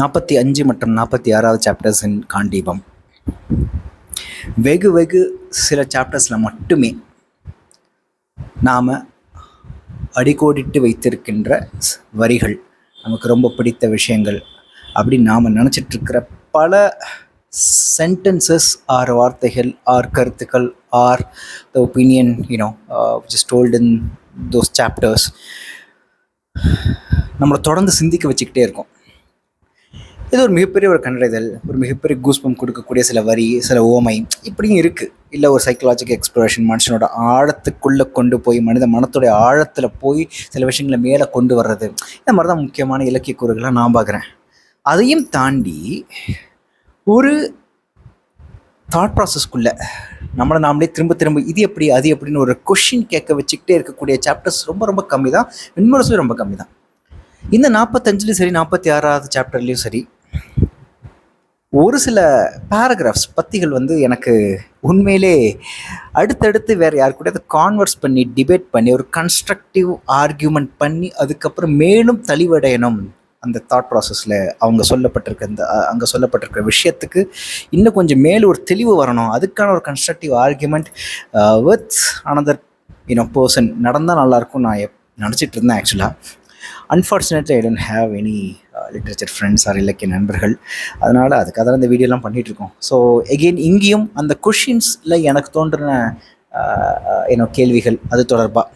45 மற்றும் 46வது சாப்டர்ஸின் காண்டீபம். வெகு சில சாப்டர்ஸில் மட்டுமே நாம் அடிக்கோடிட்டு வைத்திருக்கின்ற வரிகள், நமக்கு ரொம்ப பிடித்த விஷயங்கள் அப்படின்னு நாம் நினச்சிட்ருக்கிற பல சென்டென்சஸ் ஆர் வார்த்தைகள் ஆர் கருத்துக்கள் R the opinion which is told in those chapters நம்மளை தொடர்ந்து சிந்திக்க வச்சுக்கிட்டே இருக்கும். இது ஒரு மிகப்பெரிய ஒரு கண்டறிதல், ஒரு மிகப்பெரிய கூஸ்பம் கொடுக்கக்கூடிய சில வரி, சில ஓமை இப்படியும் இருக்குது. இல்லை ஒரு சைக்கலாஜிக்கல் எக்ஸ்ப்ளோரேஷன், மனுஷனோட ஆழத்துக்குள்ளே கொண்டு போய் மனித மனத்துடைய ஆழத்தில் போய் சில விஷயங்களை மேலே கொண்டு வர்றது, இந்த மாதிரி தான் முக்கியமான இலக்கிய கூறுகளாக நான் பார்க்குறேன். அதையும் தாண்டி ஒரு தாட் ப்ராசஸ்க்குள்ளே நம்மளை நாமளே திரும்ப இது எப்படி அது எப்படின்னு ஒரு கொஷின் கேட்க வச்சுக்கிட்டே இருக்கக்கூடிய சாப்டர்ஸ் ரொம்ப கம்மி தான். வின்மோரஸ்லேயும் ரொம்ப கம்மி தான். இந்த 45லையும் சரி 46வது சாப்டர்லேயும் சரி ஒரு சில பேராகிராஃப்ஸ் பத்திகள் எனக்கு உண்மையிலே அடுத்தடுத்து வேறு யாரு கூட அதை கான்வர்ஸ் பண்ணி டிபேட் பண்ணி ஒரு கன்ஸ்ட்ரக்டிவ் ஆர்கியூமெண்ட் பண்ணி அதுக்கப்புறம் மேலும் தெளிவடையணும் அந்த தாட் ப்ராசஸில் அங்கே சொல்லப்பட்டிருக்க விஷயத்துக்கு இன்னும் கொஞ்சம் மேலும் ஒரு தெளிவு வரணும், அதுக்கான ஒரு constructive argument with another person நடந்தால் நல்லாயிருக்கும் நான் நினச்சிட்டு இருந்தேன். ஆக்சுவலாக unfortunately I don't have any literature friends or இலக்கிய நண்பர்கள். அதனால் அதுக்காக தான் இந்த வீடியோலாம் பண்ணிகிட்ருக்கோம். ஸோ எகெயின் இங்கேயும் அந்த கொஷின்ஸில் எனக்கு தோன்றின கேள்விகள் அது தொடர்பாக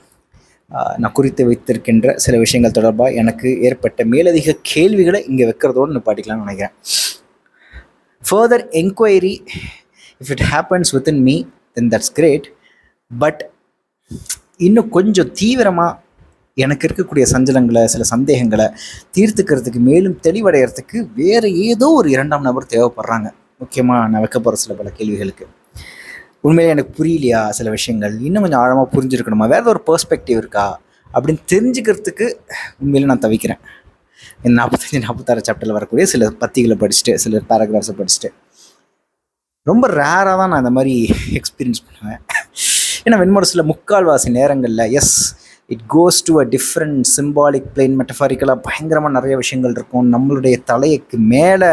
நான் குறித்து வைத்திருக்கின்ற சில விஷயங்கள் தொடர்பாக எனக்கு ஏற்பட்ட மேலதிக கேள்விகளை இங்கே வைக்கிறதோடு நிப்பாட்டிக்கலாம்னு நினைக்கிறேன். Further enquiry if it happens within me then that's great. But இன்னும் கொஞ்சம் தீவிரமாக எனக்கு இருக்கக்கூடிய சஞ்சலங்களை, சில சந்தேகங்களை தீர்த்துக்கிறதுக்கு, மேலும் தெளிவடைகிறதுக்கு வேறு ஏதோ ஒரு இரண்டாம் நபர் தேவைப்படுறாங்க. முக்கியமாக நான் வைக்க போகிற சில பல கேள்விகளுக்கு உண்மையிலே எனக்கு புரியலையா, சில விஷயங்கள் இன்னும் கொஞ்சம் ஆழமாக புரிஞ்சுருக்கணுமா, வேறு ஒரு பெர்ஸ்பெக்டிவ் இருக்கா அப்படின்னு தெரிஞ்சுக்கிறதுக்கு உண்மையிலே நான் தவிக்கிறேன். இந்த 45-46 சாப்டரில் வரக்கூடிய சில பத்திகளை படிச்சுட்டு, சில பேராகிராஃப்ஸை படிச்சுட்டு ரொம்ப ரேராக தான் நான் இந்த மாதிரி எக்ஸ்பீரியன்ஸ் பண்ணுவேன். ஏன்னா வெண்மோரஸில் முக்கால்வாசி நேரங்களில் as it goes to a different symbolic plane, மெட்டஃபாரிக்கலாக பயங்கரமாக நிறைய விஷயங்கள் இருக்கும். நம்மளுடைய தலைக்கு மேலே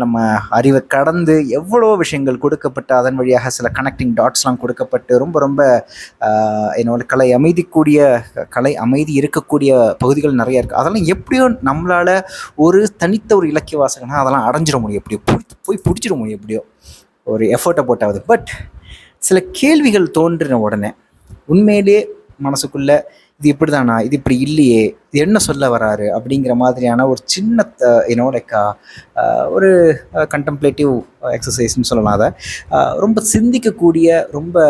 நம்ம அறிவை கடந்து எவ்வளோ விஷயங்கள் கொடுக்கப்பட்டு அதன் வழியாக சில கனெக்டிங் டாட்ஸ்லாம் கொடுக்கப்பட்டு ரொம்ப கலை அமைதி இருக்கக்கூடிய பகுதிகள் நிறைய இருக்குது. அதெல்லாம் எப்படியோ நம்மளால் ஒரு தனித்த ஒரு இலக்கிய வாசகனா அதெல்லாம் அடைஞ்சிட முடியும், எப்படியோ போய் பிடிச்சிட முடியும், எப்படியோ ஒரு எஃபர்ட்டை போட்டாவது. பட் சில கேள்விகள் தோன்றின உடனே உண்மையிலே மனசுக்குள்ளே இது இப்படி தானா, இது இப்படி இல்லையே, இது என்ன சொல்ல வராரு அப்படிங்கிற மாதிரியான ஒரு சின்ன ஒரு கண்டெம்ப்ளேட்டிவ் எக்ஸசைஸ்ன்னு சொல்லலாம். அதை ரொம்ப சிந்திக்கக்கூடிய, ரொம்ப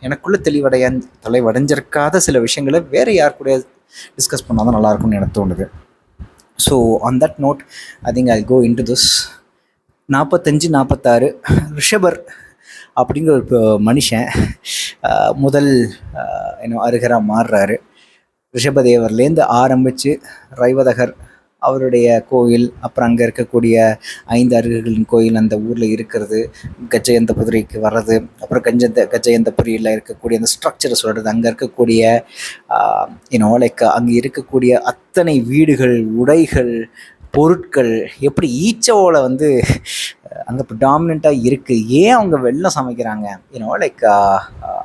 எனக்குள்ளே தெளிவடைஞ்சிருக்காத சில விஷயங்களை வேறு யார் கூட டிஸ்கஸ் பண்ணால் தான் நல்லாயிருக்கும்னு எனக்கு தோணுது. So on that note I think I go into this. 45-46 Rishabar அப்படிங்கிற ஒரு மனுஷன் முதல் அருகராக மாறுறாரு. ரிஷபதேவர்லேருந்து ஆரம்பித்து ரைவதகர் அவருடைய கோயில், அப்புறம் அங்கே இருக்கக்கூடிய 5 அருகர்களின் கோயில் அந்த ஊரில் இருக்கிறது, கஜயந்தபுரிக்கு வர்றது, அப்புறம் கஜயந்தபுரியில் இருக்கக்கூடிய அந்த ஸ்ட்ரக்சரை சொல்கிறது, அங்கே இருக்கக்கூடிய அங்கே இருக்கக்கூடிய அத்தனை வீடுகள், உடைகள், பொருட்கள் எப்படி ஈச்சோவில் அங்கே ப்ரிடாமினண்ட்டாக இருக்குது, ஏன் அவங்க வெள்ளம் சமைக்கிறாங்க,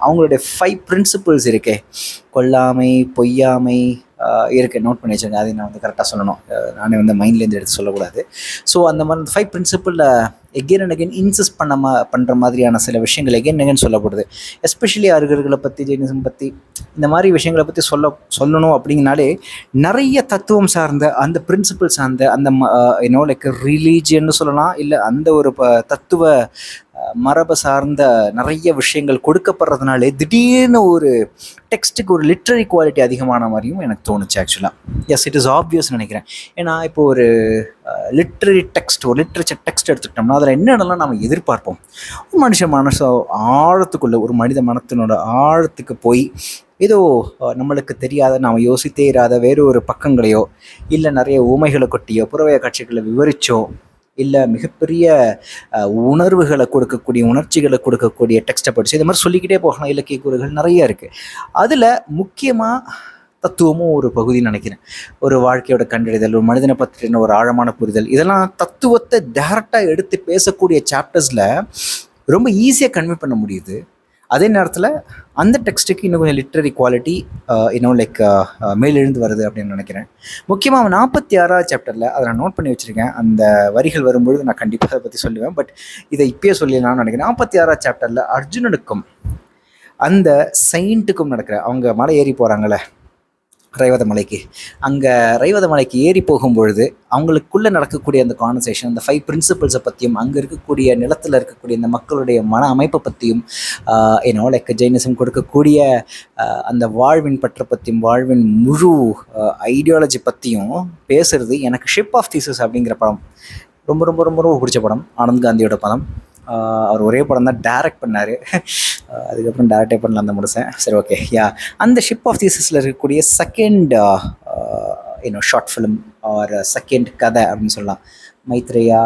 அவங்களுடைய 5 பிரின்சிபிள்ஸ் இருக்கே, கொல்லாமை, பொய்யாமை இருக்குது, நோட் பண்ணி வச்சுருங்க. அதை நான் கரெக்டாக சொல்லணும், நானே மைண்ட்லேருந்து எடுத்து சொல்லக்கூடாது. ஸோ அந்த மாதிரி 5 பிரின்சிபிளில் எகெயின் அண்ட் அகெயின் இன்சிஸ்ட் பண்ணுற மாதிரியான சில விஷயங்கள் எகெயின் அகெயின் சொல்லப்படுது. எஸ்பெஷலி அருகர்களை பற்றி, ஜெயினிசம் பற்றி, இந்த மாதிரி விஷயங்களை பற்றி சொல்லணும் அப்படிங்கனாலே நிறைய தத்துவம் சார்ந்த அந்த பிரின்சிபிள் சார்ந்த அந்த ரிலீஜியன்னு சொல்லலாம், இல்லை அந்த ஒரு தத்துவ மரபை சார்ந்த நிறைய விஷயங்கள் கொடுக்கப்படுறதுனாலே திடீர்னு ஒரு டெக்ஸ்ட்டுக்கு ஒரு லிட்ரரி குவாலிட்டி அதிகமான மாதிரியும் எனக்கு தோணுச்சு. ஆக்சுவலாக எஸ் இட் இஸ் ஆப்வியஸ்னு நினைக்கிறேன். ஏன்னா இப்போ ஒரு லிட்ரரி டெக்ஸ்ட், ஒரு லிட்ரேச்சர் டெக்ஸ்ட் எடுத்துக்கிட்டோம்னா அதில் என்னென்னலாம் நம்ம எதிர்பார்ப்போம். ஒரு மனசு ஆழத்துக்குள்ளே, ஒரு மனித மனத்தினோட ஆழத்துக்கு போய் ஏதோ நம்மளுக்கு தெரியாத, நாம் யோசித்தே இராத வேறு ஒரு பக்கங்களையோ, இல்லை நிறைய ஊமைகளை கொட்டியோ, புறவைய காட்சிகளை விவரிச்சோ, இல்லை மிகப்பெரிய உணர்வுகளை கொடுக்கக்கூடிய, உணர்ச்சிகளை கொடுக்கக்கூடிய டெக்ஸ்ட்டை படித்து இது மாதிரி சொல்லிக்கிட்டே போகலாம். இலக்கிய கூறுகள் நிறைய இருக்குது. அதில் முக்கியமாக தத்துவமும் ஒரு பகுதின்னு நினைக்கிறேன். ஒரு வாழ்க்கையோட கண்டறிதல், ஒரு மனிதனை பற்றின ஒரு ஆழமான புரிதல், இதெல்லாம் தத்துவத்தை டேரெக்டாக எடுத்து பேசக்கூடிய சாப்டர்ஸில் ரொம்ப ஈஸியாக கன்வே பண்ண முடியுது. அதே நேரத்தில் அந்த டெக்ஸ்ட்டுக்கு இன்னும் கொஞ்சம் லிட்ரரி குவாலிட்டி இன்னும் லைக் மேலெழுந்து வருது அப்படின்னு நினைக்கிறேன். முக்கியமாக 46ஆவது சாப்டரில் அதை நான் நோட் பண்ணி வச்சுருக்கேன். அந்த வரிகள் வரும்பொழுது நான் கண்டிப்பாக அதை பற்றி சொல்லுவேன். பட் இதை இப்பயே சொல்லிடலாம்னு நினைக்கிறேன். 46ஆவது சாப்டரில் அர்ஜுனனுக்கும் அந்த செயிண்ட்டுக்கும் நடக்கிற, அவங்க மலை ஏறி போகிறாங்களே ரைவத மலைக்கு, அங்கே ரைவத மலைக்கு ஏறி போகும்பொழுது அவங்களுக்குள்ளே நடக்கக்கூடிய அந்த கான்வர்சேஷன், அந்த 5 பிரின்சிபல்ஸை பற்றியும், அங்கே இருக்கக்கூடிய நிலத்தில் இருக்கக்கூடிய அந்த மக்களுடைய மன அமைப்பை பற்றியும், ஏன்னோ லைக் ஜெயினிசம் கொடுக்கக்கூடிய அந்த வாழ்வின் பற்றை பற்றியும், வாழ்வின் முழு ஐடியாலஜி பற்றியும் பேசுகிறது எனக்கு ஷிப் ஆஃப் தீசஸ் அப்படிங்கிற படம் ரொம்ப ரொம்ப ரொம்ப ரொம்ப பிடிச்ச படம். ஆனந்த் காந்தியோட படம். அவர் ஒரே படம் தான் டைரக்ட் பண்ணார், அதுக்கப்புறம் டேரக்டே பண்ணல அந்த முடிச்சேன். சரி, ஓகே, யா. அந்த ஷிப் ஆஃப் தீசஸில் இருக்கக்கூடிய second short film or second கதை அப்படின்னு சொல்லலாம், மைத்ரேயா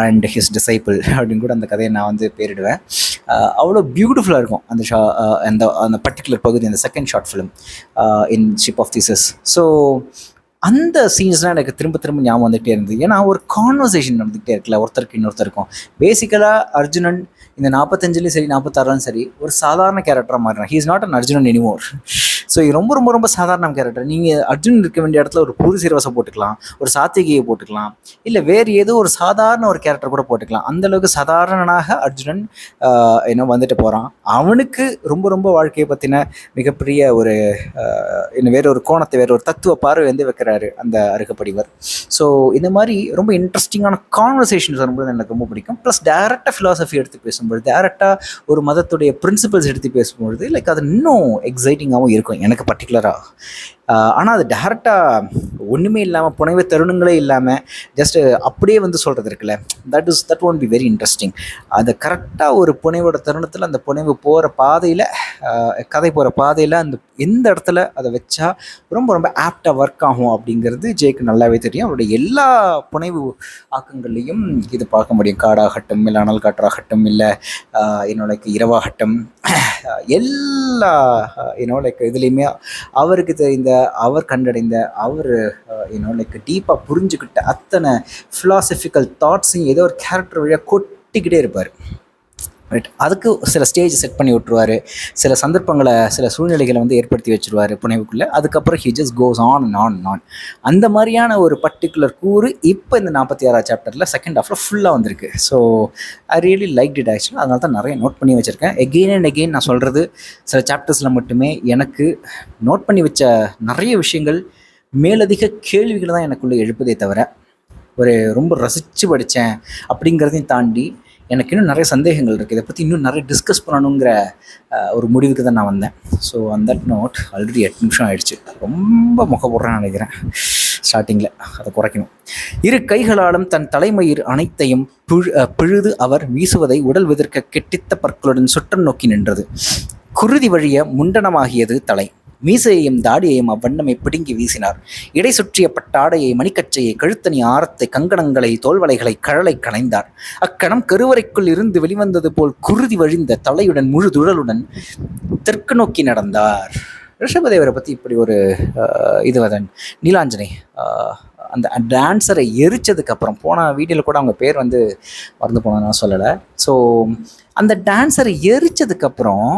அண்ட் ஹிஸ் டிசைபிள் அப்படின்னு கூட அந்த கதையை நான் வந்து பேரிடுவேன். அவ்வளோ பியூட்டிஃபுல்லாக இருக்கும் அந்த அந்த பர்டிகுலர் பகுதி, அந்த second short film in ship of Theseus. So அந்த சீன்ஸ்லாம் எனக்கு திரும்ப திரும்ப ஞாபகம் வந்துகிட்டே இருந்தது. ஏன்னா ஒரு கான்வர்சேஷன் நடந்துகிட்டே இருக்குல்ல ஒருத்தருக்கு இன்னொருத்தருக்கும். பேசிக்கலாக அர்ஜுனன் இந்த 45லேயும் சரி 46லும் சரி ஒரு சாதாரண கேரக்டராக மாறினான். He is not an Arjunan anymore. So இது ரொம்ப ரொம்ப ரொம்ப சாதாரண கேரக்டர். நீங்கள் அர்ஜுனன் இருக்க வேண்டிய இடத்துல ஒரு புது சீரவசை போட்டுக்கலாம், ஒரு சாத்திகியை போட்டுக்கலாம், இல்லை வேறு ஏதோ ஒரு சாதாரண ஒரு கேரக்டர் கூட போட்டுக்கலாம். அந்தளவுக்கு சாதாரணனாக அர்ஜுனன் வந்துட்டு போகிறான். அவனுக்கு ரொம்ப ரொம்ப வாழ்க்கையை பற்றின மிகப்பெரிய ஒரு இன்னும் வேற ஒரு கோணத்தை, வேற ஒரு தத்துவ பார்வை வந்து வைக்கிறாரு அந்த அருகப்படிவர். ஸோ இந்த மாதிரி ரொம்ப இன்ட்ரெஸ்டிங்கான கான்வர்சேஷன்ஸ் வரும்போது எனக்கு ரொம்ப பிடிக்கும். ப்ளஸ் டேரெக்டாக ஃபிலாசபி எடுத்து பேசும்பொழுது, டேரெக்டாக ஒரு மதத்துடைய பிரின்சிபல்ஸ் எடுத்து பேசும்பொழுது லைக் அது இன்னும் எக்ஸைட்டிங்காகவும் இருக்கும் எனக்கு பர்டிகுலராக. ஆனால் அது டேரெக்டாக ஒன்றுமே இல்லாமல், புனைவு தருணங்களே இல்லாமல் ஜஸ்ட்டு அப்படியே வந்து சொல்கிறது இருக்குல்ல, that won't be very interesting. அது கரெக்டாக ஒரு புனைவோட தருணத்தில் அந்த புனைவு போகிற பாதையில், கதை போகிற பாதையில் அந்த எந்த இடத்துல அதை வச்சா ரொம்ப ரொம்ப ஆப்டாக ஒர்க் ஆகும் அப்படிங்கிறது ஜேக்கு நல்லாவே தெரியும். அவருடைய எல்லா புனைவு ஆக்கங்கள்லேயும் இது பார்க்க முடியும். காடாகட்டும், இல்லை அனல் காற்றாகட்டும், இல்லை லைக் இரவாகட்டும், எல்லா லைக் இதுலேயுமே அவருக்கு தெரிந்த, அவர் கண்டடைந்த, அவர் லைக் டீப்பாக புரிஞ்சுக்கிட்ட அத்தனை ஃபிலாசபிக்கல் தாட்ஸையும் ஏதோ ஒரு கேரக்டர் வழியாக கொட்டிக்கிட்டே இருப்பார். ரைட். அதுக்கு சில ஸ்டேஜ் செட் பண்ணி விட்டுருவார், சில சந்தர்ப்பங்களை, சில சூழ்நிலைகளை வந்து ஏற்படுத்தி வச்சுருவார் புனைவுக்குள்ளே. அதுக்கப்புறம் he just goes on and on and on. அந்த மாதிரியான ஒரு பர்டிகுலர் கூறு இப்போ இந்த 46ஆவது சாப்டரில் செகண்ட் ஹாஃபில் ஃபுல்லாக வந்திருக்கு. So I really like it actually. அதனால தான் நிறைய நோட் பண்ணி வச்சுருக்கேன். எகெயின் அண்ட் எகெயின் நான் சொல்கிறது சில சாப்டர்ஸில் மட்டுமே எனக்கு நோட் பண்ணி வச்ச நிறைய விஷயங்கள் மேலதிக கேள்விகளை தான் எனக்குள்ளே எழுப்புதே தவிர, ஒரு ரொம்ப ரசித்து படித்தேன் அப்படிங்கிறதையும் தாண்டி எனக்கு இன்னும் நிறைய சந்தேகங்கள் இருக்குது. இதை பற்றி இன்னும் நிறைய டிஸ்கஸ் பண்ணணுங்கிற ஒரு முடிவுக்கு தான் நான் வந்தேன். ஸோ அந்த நோட் ஆல்ரெடி 8 நிமிஷம் ஆயிடுச்சு. ரொம்ப முக போடுறேன்னு நினைக்கிறேன். ஸ்டார்டிங்கில் அதை குறைக்கணும். இரு கைகளாலும் தன் தலைமயிர் அனைத்தையும் பிழுது அவர் வீசுவதை உடல் விதிர்க்க கெட்டித்த பற்களுடன் சுற்றம் நோக்கி நின்றது. குருதி வழிய முண்டனமாகியது தலை. மீசையையும் தாடியையும் அவ்வண்ணமை பிடுங்கி வீசினார். இடை சுற்றிய பட்டாடையை, மணிக்கச்சையை, கழுத்தணி ஆரத்தை, கங்கணங்களை, தோல்வளைகளை, கழலை களைந்தார். அக்கணம் கருவறைக்குள் இருந்து வெளிவந்தது போல் குருதி வழிந்த தலையுடன் முழு துழலுடன் தெற்கு நோக்கி நடந்தார். ரிஷபதேவரை பற்றி இப்படி ஒரு இதுவதன் நீலாஞ்சனை அந்த டான்ஸரை எரிச்சதுக்கப்புறம், போன வீடியோவில் கூட அவங்க பேர் வந்து மறந்து போனேன்னு சொல்லலை. ஸோ அந்த டான்ஸரை எரிச்சதுக்கப்புறம்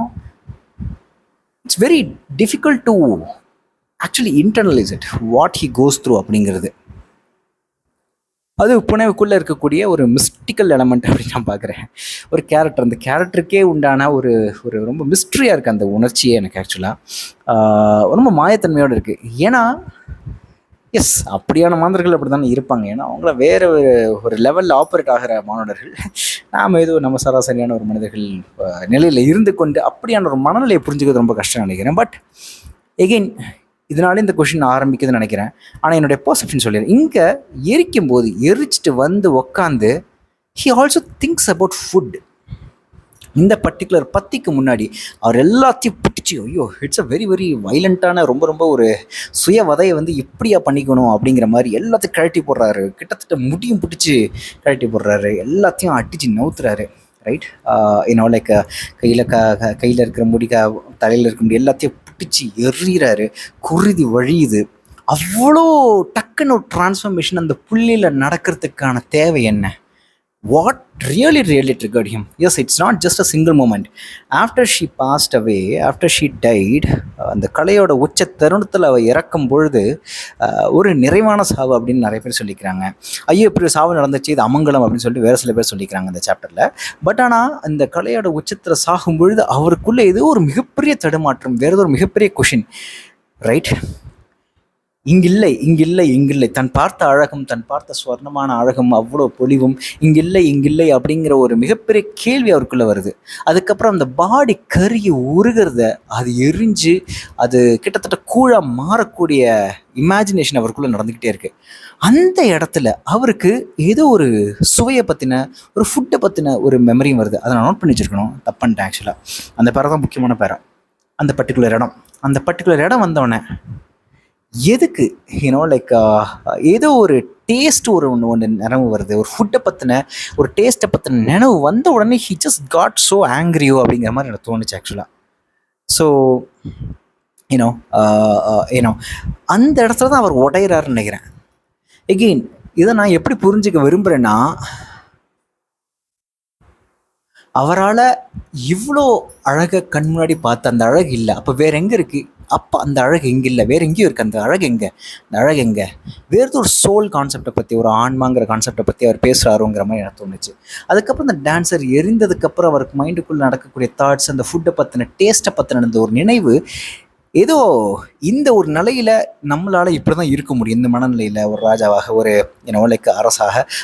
it's very difficult to actually internalize it, what he goes through அப்படிங்கிறது. அது புனைவுக்குள்ளே இருக்கக்கூடிய ஒரு மிஸ்டிக்கல் எலமெண்ட் அப்படின்னு நான் பார்க்குறேன். ஒரு கேரக்டர், அந்த கேரக்டருக்கே உண்டான ஒரு ஒரு ரொம்ப மிஸ்ட்ரியாக இருக்குது அந்த உணர்ச்சியே எனக்கு ஆக்சுவலாக ரொம்ப மாயத்தன்மையோடு இருக்குது. ஏன்னா எஸ், அப்படியான மாணவர்கள் அப்படி தானே இருப்பாங்க. ஏன்னா அவங்கள வேறு ஒரு லெவலில் ஆப்ரேட் ஆகிற மாணவர்கள். நாம் ஏதோ நம்ம சராசரியான ஒரு மனிதர்கள் நிலையில் இருந்து கொண்டு அப்படியான ஒரு மனநிலையை புரிஞ்சுக்கிறது ரொம்ப கஷ்டம் நினைக்கிறேன். பட் எகெயின் இதனால இந்த கொஷின் ஆரம்பிக்குதுன்னு நினைக்கிறேன். ஆனால் என்னுடைய பர்செப்ஷன் சொல்லிடுறேன். இங்கே எரிக்கும் போது எரிச்சிட்டு வந்து உக்காந்து he also things about food. இந்த பர்டிகுலர் பத்திக்கு முன்னாடி அவர் எல்லாத்தையும் பிடிச்சி, ஐயோ இட்ஸ் அ வெரி வெரி வைலண்ட்டான ரொம்ப ரொம்ப ஒரு சுய வதையை வந்து எப்படியா பண்ணிக்கணும் அப்படிங்கிற மாதிரி எல்லாத்தையும் கழட்டி போடுறாரு. கிட்டத்தட்ட முடியும் பிடிச்சி கழட்டி போடுறாரு, எல்லாத்தையும் அடித்து நவுத்துறாரு. ரைட். லைக் கையில் இருக்கிற முடி, தலையில் இருக்க முடி எல்லாத்தையும் அடித்து எறிகிறாரு, குருதி வழியுது. அவ்வளோ டக்குன்னு ஒரு டிரான்ஸ்ஃபர்மேஷன் அந்த புள்ளியில் நடக்கிறதுக்கான தேவை என்ன? What really triggered him? Yes, it's not just a single moment. After she passed away, after she died, அந்த கலையோட உச்ச தருணத்தில் அவள் இறக்கும் பொழுது ஒரு நிறைவான சாவு அப்படின்னு நிறைய பேர் சொல்லிக்கிறாங்க. ஐயோ இப்படி சாவு நடந்துச்சு, இது அமங்கலம் அப்படின்னு சொல்லிட்டு வேறு சில பேர் சொல்லிக்கிறாங்க இந்த சாப்டரில். பட் ஆனால் இந்த கலையோட உச்சத்தில் சாகும் பொழுது அவருக்குள்ளே ஏதோ ஒரு மிகப்பெரிய தடுமாற்றம், வேறு ஒரு மிகப்பெரிய கொஷின், ரைட்? இங்கில்லை இங்கில்லை இங்கில்லை, தன் பார்த்த அழகும், தன் பார்த்த ஸ்வர்ணமான அழகும், அவ்வளோ பொலிவும் இங்கில்லை இங்கில்லை அப்படிங்கிற ஒரு மிகப்பெரிய கேள்வி அவருக்குள்ளே வருது. அதுக்கப்புறம் அந்த பாடி கருகி உருகிறத, அது எரிஞ்சு அது கிட்டத்தட்ட கூழாக மாறக்கூடிய இமேஜினேஷன் அவருக்குள்ளே நடந்துக்கிட்டே இருக்கு. அந்த இடத்துல அவருக்கு ஏதோ ஒரு சுவையை பற்றின, ஒரு ஃபுட்டை பற்றின ஒரு மெமரியும் வருது. அதை நான் நோட் பண்ணி வச்சுருக்கணும், தப்புன்ட்டேன் ஆக்சுவலாக. அந்த பேரை தான் முக்கியமான பேரை, அந்த பர்டிகுலர் இடம் வந்தோடனே எதுக்கு லைக் ஏதோ ஒரு டேஸ்ட் ஒன்று நினைவு வருது, ஒரு ஃபுட்டை பற்றின ஒரு டேஸ்ட்டை பற்றின நினைவு வந்த உடனே ஹி ஜஸ்ட் காட் ஸோ ஆங்க்ரியோ அப்படிங்கிற மாதிரி எனக்கு தோணுச்சு ஆக்சுவலாக. ஸோ ஏன்னோ அந்த இடத்துல தான் அவர் உடையிறாருன்னு நினைக்கிறேன். எகெயின் இதை நான் எப்படி புரிஞ்சுக்க விரும்புகிறேன்னா, அவரால் இவ்வளோ அழகை கண் முன்னாடி பார்த்து அந்த அழகு இல்லை, அப்போ வேறு எங்கே இருக்குது? அப்போ அந்த அழகு எங்கே இல்லை, வேறு எங்கேயும் இருக்குது. அந்த அழகு எங்கே? அந்த அழகு எங்கே? வேறு ஒரு சோல் கான்செப்டை பற்றி, ஒரு ஆன்மாங்கிற கான்செப்டை பற்றி அவர் பேசுகிறாருங்கிற மாதிரி எனக்கு தோணுச்சு. அதுக்கப்புறம் அந்த டான்ஸர் எரிந்ததுக்கப்புறம் அவருக்கு மைண்டுக்குள்ளே நடக்கக்கூடிய தாட்ஸ், அந்த ஃபுட்டை பற்றின, டேஸ்ட்டை பற்றின அந்த ஒரு நினைவு, ஏதோ இந்த ஒரு நிலையில் நம்மளால் இப்படி தான் இருக்க முடியும். இந்த மனநிலையில் ஒரு ராஜாவாக, ஒரு லைக்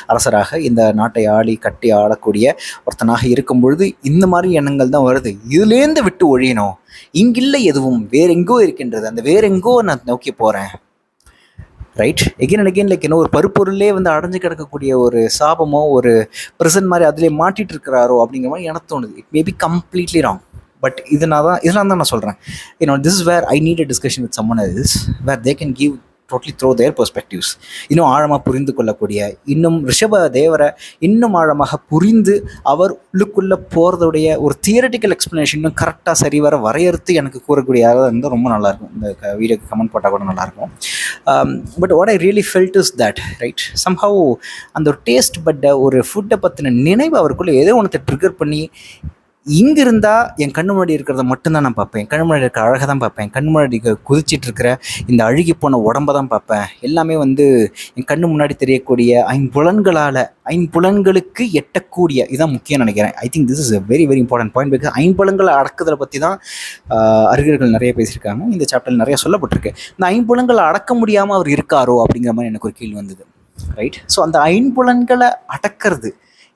அரசராக இந்த நாட்டை கட்டி ஆளக்கூடிய ஒருத்தனாக இருக்கும் பொழுது இந்த மாதிரி எண்ணங்கள் தான் வருது. இதுலேருந்து விட்டு ஒழியணும், இங்கில்லை எதுவும், வேறெங்கோ இருக்கின்றது, அந்த வேறெங்கோ நான் நோக்கி போகிறேன், right? Again and again like ஒரு பருப்பொருளே அடைஞ்சு கிடக்கக்கூடிய ஒரு சாபமோ, ஒரு பிரசன்ட் மாதிரி அதிலே மாட்டிகிட்டு இருக்கிறாரோ அப்படிங்கிற மாதிரி எனக்கு தோணுது. It may be completely wrong. But இதெல்லாம் தான் நான் சொல்கிறேன். This is where I need a discussion with someone else, where they can give totally throw their perspectives. இன்னும் ஆழமாக புரிந்து கொள்ளக்கூடிய, இன்னும் ரிஷப தேவரை இன்னும் ஆழமாக புரிந்து அவர் உள்ளுக்குள்ளே போகிறதுடைய ஒரு தியரட்டிக்கல் எக்ஸ்ப்ளனேஷன் இன்னும் கரெக்டாக சரிவர வரையறுத்து எனக்கு கூறக்கூடிய யாராவது இருந்தால் ரொம்ப நல்லாயிருக்கும். இந்த வீடியோக்கு கமெண்ட் போட்டால் கூட நல்லாயிருக்கும். But what I really felt is that, right, somehow அந்த ஒரு டேஸ்ட் பட் ஒரு ஃபுட்டை பற்றின நினைவு அவருக்குள்ளே ஏதோ ஒன்றத்தை ட்ரிகர் பண்ணி, இங்கே இருந்தால் என் கண்ணு முன்னாடி இருக்கிறத மட்டும்தான் நான் பார்ப்பேன், என் கண்ணு முன்னாடி இருக்கிற அழகை தான் பார்ப்பேன், என் கண்ணு முன்னாடி குதிச்சிட்டு இருக்கிற இந்த அழுகி போன உடம்பை தான் பார்ப்பேன், எல்லாமே என் கண்ணு முன்னாடி தெரியக்கூடிய ஐம்புலன்களுக்கு எட்டக்கூடிய, இதுதான் முக்கியம் நினைக்கிறேன். I think this is a very very important point. Because ஐம்புலன்களை அடக்குதலை பற்றி தான் அறிஞர்கள் நிறைய பேசியிருக்காங்க, இந்த சாப்டரில் நிறைய சொல்லப்பட்டிருக்கு. இந்த ஐம்புலன்களை அடக்க முடியாமல் அவர் இருக்காரோ அப்படிங்கிற மாதிரி எனக்கு ஒரு கேள்வி வந்தது, ரைட்? ஸோ அந்த ஐம்புலன்களை அடக்கிறது,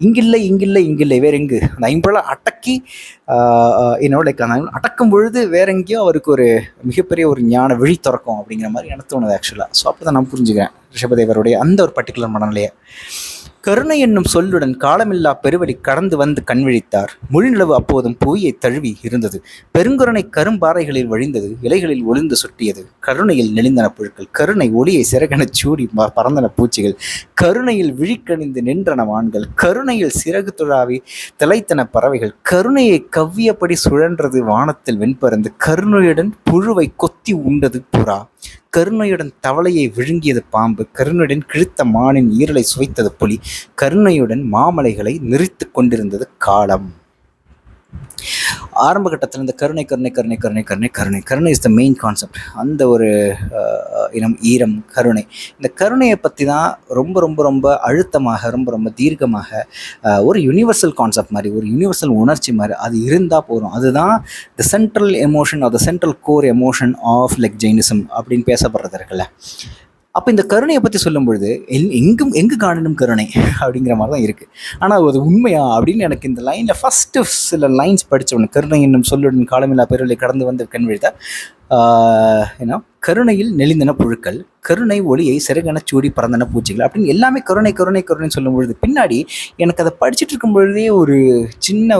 இங்கில்லை வேற எங்கு, அந்த ஐம்புலன் அடக்கி லைக் அந்த அடக்கும் பொழுது வேற எங்கேயோ அவருக்கு ஒரு மிகப்பெரிய ஒரு ஞான விழி திறக்கும் அப்படிங்கிற மாதிரி எனக்கு தோணுது ஆக்சுவலாக. ஸோ அப்படி தான் நான் புரிஞ்சுக்கிறேன் ரிஷபதேவருடைய அந்த ஒரு பர்டிகுலர் மனநிலையை. கருணை என்னும் சொல்லுடன் காலமில்லா பெருவழி கடந்து வந்து கண்விழித்தார். முழுநிலவு அப்போதும் புவியை தழுவி இருந்தது. பெருங்குரணை கரும்பாறைகளில் வழிந்தது, இலைகளில் ஒளிந்து சுட்டியது. கருணையில் நெளிந்தன புழுக்கள், கருணை ஒளியை சிறகென சூடி பறந்தன பூச்சிகள், கருணையில் விழிக்கணிந்து நின்றன வான்கள், கருணையில் சிறகு துழாவி திளைத்தன பறவைகள், கருணையை கவ்வியபடி சுழன்றது வானத்தில் வெண்பருந்து, கருணையுடன் புழுவை கொத்தி உண்டது புறா, கருணையுடன் தவளையை விழுங்கியது பாம்பு, கருணையுடன் கிழித்த மானின் ஈரலை சுவைத்தது புலி, கருணையுடன் மாமலைகளை நிறுத்து கொண்டிருந்தது காலம். ஆரம்ப கட்டத்தில் இந்த கருணை கருணை கருணை கருணை கருணை கருணை கருணை இஸ் த மெயின் கான்செப்ட். அந்த ஒரு ஈரம் கருணை, இந்த கருணையை பற்றி தான் ரொம்ப ரொம்ப ரொம்ப அழுத்தமாக, ரொம்ப ரொம்ப தீர்க்கமாக ஒரு யூனிவர்சல் கான்செப்ட் மாதிரி, ஒரு யூனிவர்சல் உணர்ச்சி மாதிரி அது இருந்தால் போதும். அதுதான் the central emotion or the central core emotion of like Jainism அப்படின்னு பேசப்படுறது இருக்குல்ல. அப்போ இந்த கருணையை பற்றி சொல்லும் பொழுது எங்கு காணணும் கருணை அப்படிங்கிற மாதிரி தான் இருக்குது. ஆனால் அது உண்மையா அப்படின்னு எனக்கு இந்த லைனில் ஃபஸ்ட்டு சில லைன்ஸ் படித்தவொன்னு, கருணை என்னும் சொல்லுடன் காலமில்லா பெருவழி கடந்து வந்து கண்விழித்தா, கருணையில் நெளிந்தன புழுக்கள், கருணை ஒளியை சிறகென சூடி பறந்தன பூச்சிகள் அப்படின்னு எல்லாமே கருணை கருணை கருணைன்னு சொல்லும் பொழுது பின்னாடி எனக்கு அதை படிச்சுட்டு இருக்கும் பொழுதே ஒரு சின்ன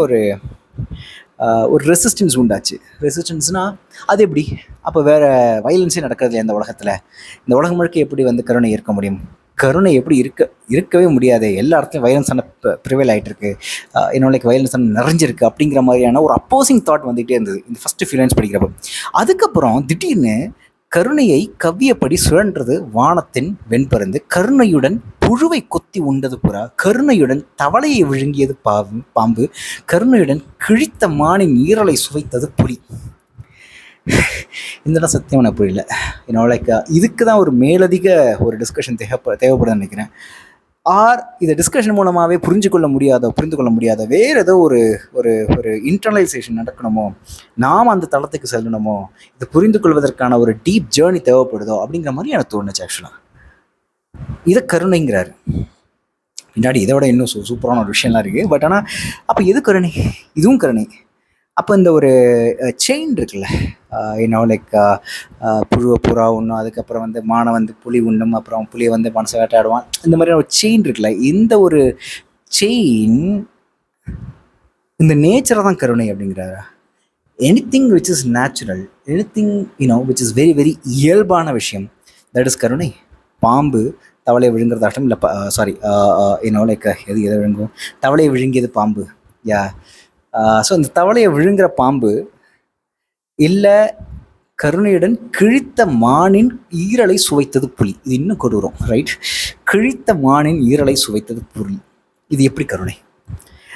ஒரு ரெசிஸ்டன்ஸ் உண்டாச்சு. ரெசிஸ்டன்ஸ்னால் அது எப்படி? அப்போ வேறு வயலன்ஸே நடக்கிறது இந்த உலகத்தில், இந்த உலகம் முழுக்க எப்படி கருணை இருக்க முடியும்? கருணை எப்படி இருக்கவே முடியாது, எல்லா இடத்துலையும் வயலன்ஸான ப்ரிவைல் ஆகிட்டு இருக்கு, என்னோட வயலன்ஸான நிறைஞ்சிருக்கு அப்படிங்கிற மாதிரியான ஒரு அப்போசிங் தாட் வந்துகிட்டே இருந்தது இந்த ஃபஸ்ட்டு ஃபீலியன்ஸ் படிக்கிறப்ப. அதுக்கப்புறம் திடீர்னு கருணையை கவ்வியபடி சுழன்றது வானத்தின் வெண்பருந்து, கருணையுடன் புழுவை கொத்தி உண்டது புறா, கருணையுடன் தவளையை விழுங்கியது பாம்பு, கருணையுடன் கிழித்த மானின் ஈரலை சுவைத்தது புலி. இந்த சத்தியம் எனக்கு புரியல. லைக் இதுக்கு தான் ஒரு மேலதிக ஒரு டிஸ்கஷன் தேவைப்படுதுன்னு நினைக்கிறேன். இதை டிஸ்கஷன் மூலமாகவே புரிந்து கொள்ள முடியாத வேறு ஏதோ ஒரு ஒரு ஒரு இன்டர்னலைசேஷன் நடக்கணுமோ, நாம் அந்த தளத்துக்கு செல்லணுமோ, இதை புரிந்து கொள்வதற்கான ஒரு டீப் ஜேர்னி தேவைப்படுதோ அப்படிங்கிற மாதிரி எனக்கு தோணுச்சு. ஆக்சுவலாக இதை கருணைங்கிறாரு, பின்னாடி இதை விட இன்னும் சூப்பரான ஒரு விஷயம்லாம் இருக்குது. பட் ஆனால் அப்போ எது கருணை? இதுவும் கருணை. அப்போ இந்த ஒரு செயின் இருக்குல்ல, லைக் புறா ஒன்றும், அதுக்கப்புறம் மானை புலி உண்ணும், அப்புறம் புலியை மனசை வேட்டாடுவான், இந்த மாதிரியான ஒரு செயின் இருக்குல்ல, இந்த ஒரு செயின் இந்த நேச்சரை தான் கருணை அப்படிங்கிறாரா? Anything which is natural, anything which is very very இயல்பான விஷயம், தட் இஸ் கருணை. பாம்பு தவளையை விழுங்குறதாகட்டும், இல்லை சாரி லைக் எது எதை விழுங்கும், தவளையை விழுங்கியது பாம்பு. யா ஸோ இந்த தவளையை விழுங்குற பாம்பு இல்லை கருணையுடன் கிழித்த மானின் ஈரலை சுவைத்தது புலி. இது இன்னும் கொடூரம், ரைட்? கிழித்த மானின் ஈரலை சுவைத்தது புலி, இது எப்படி கருணை?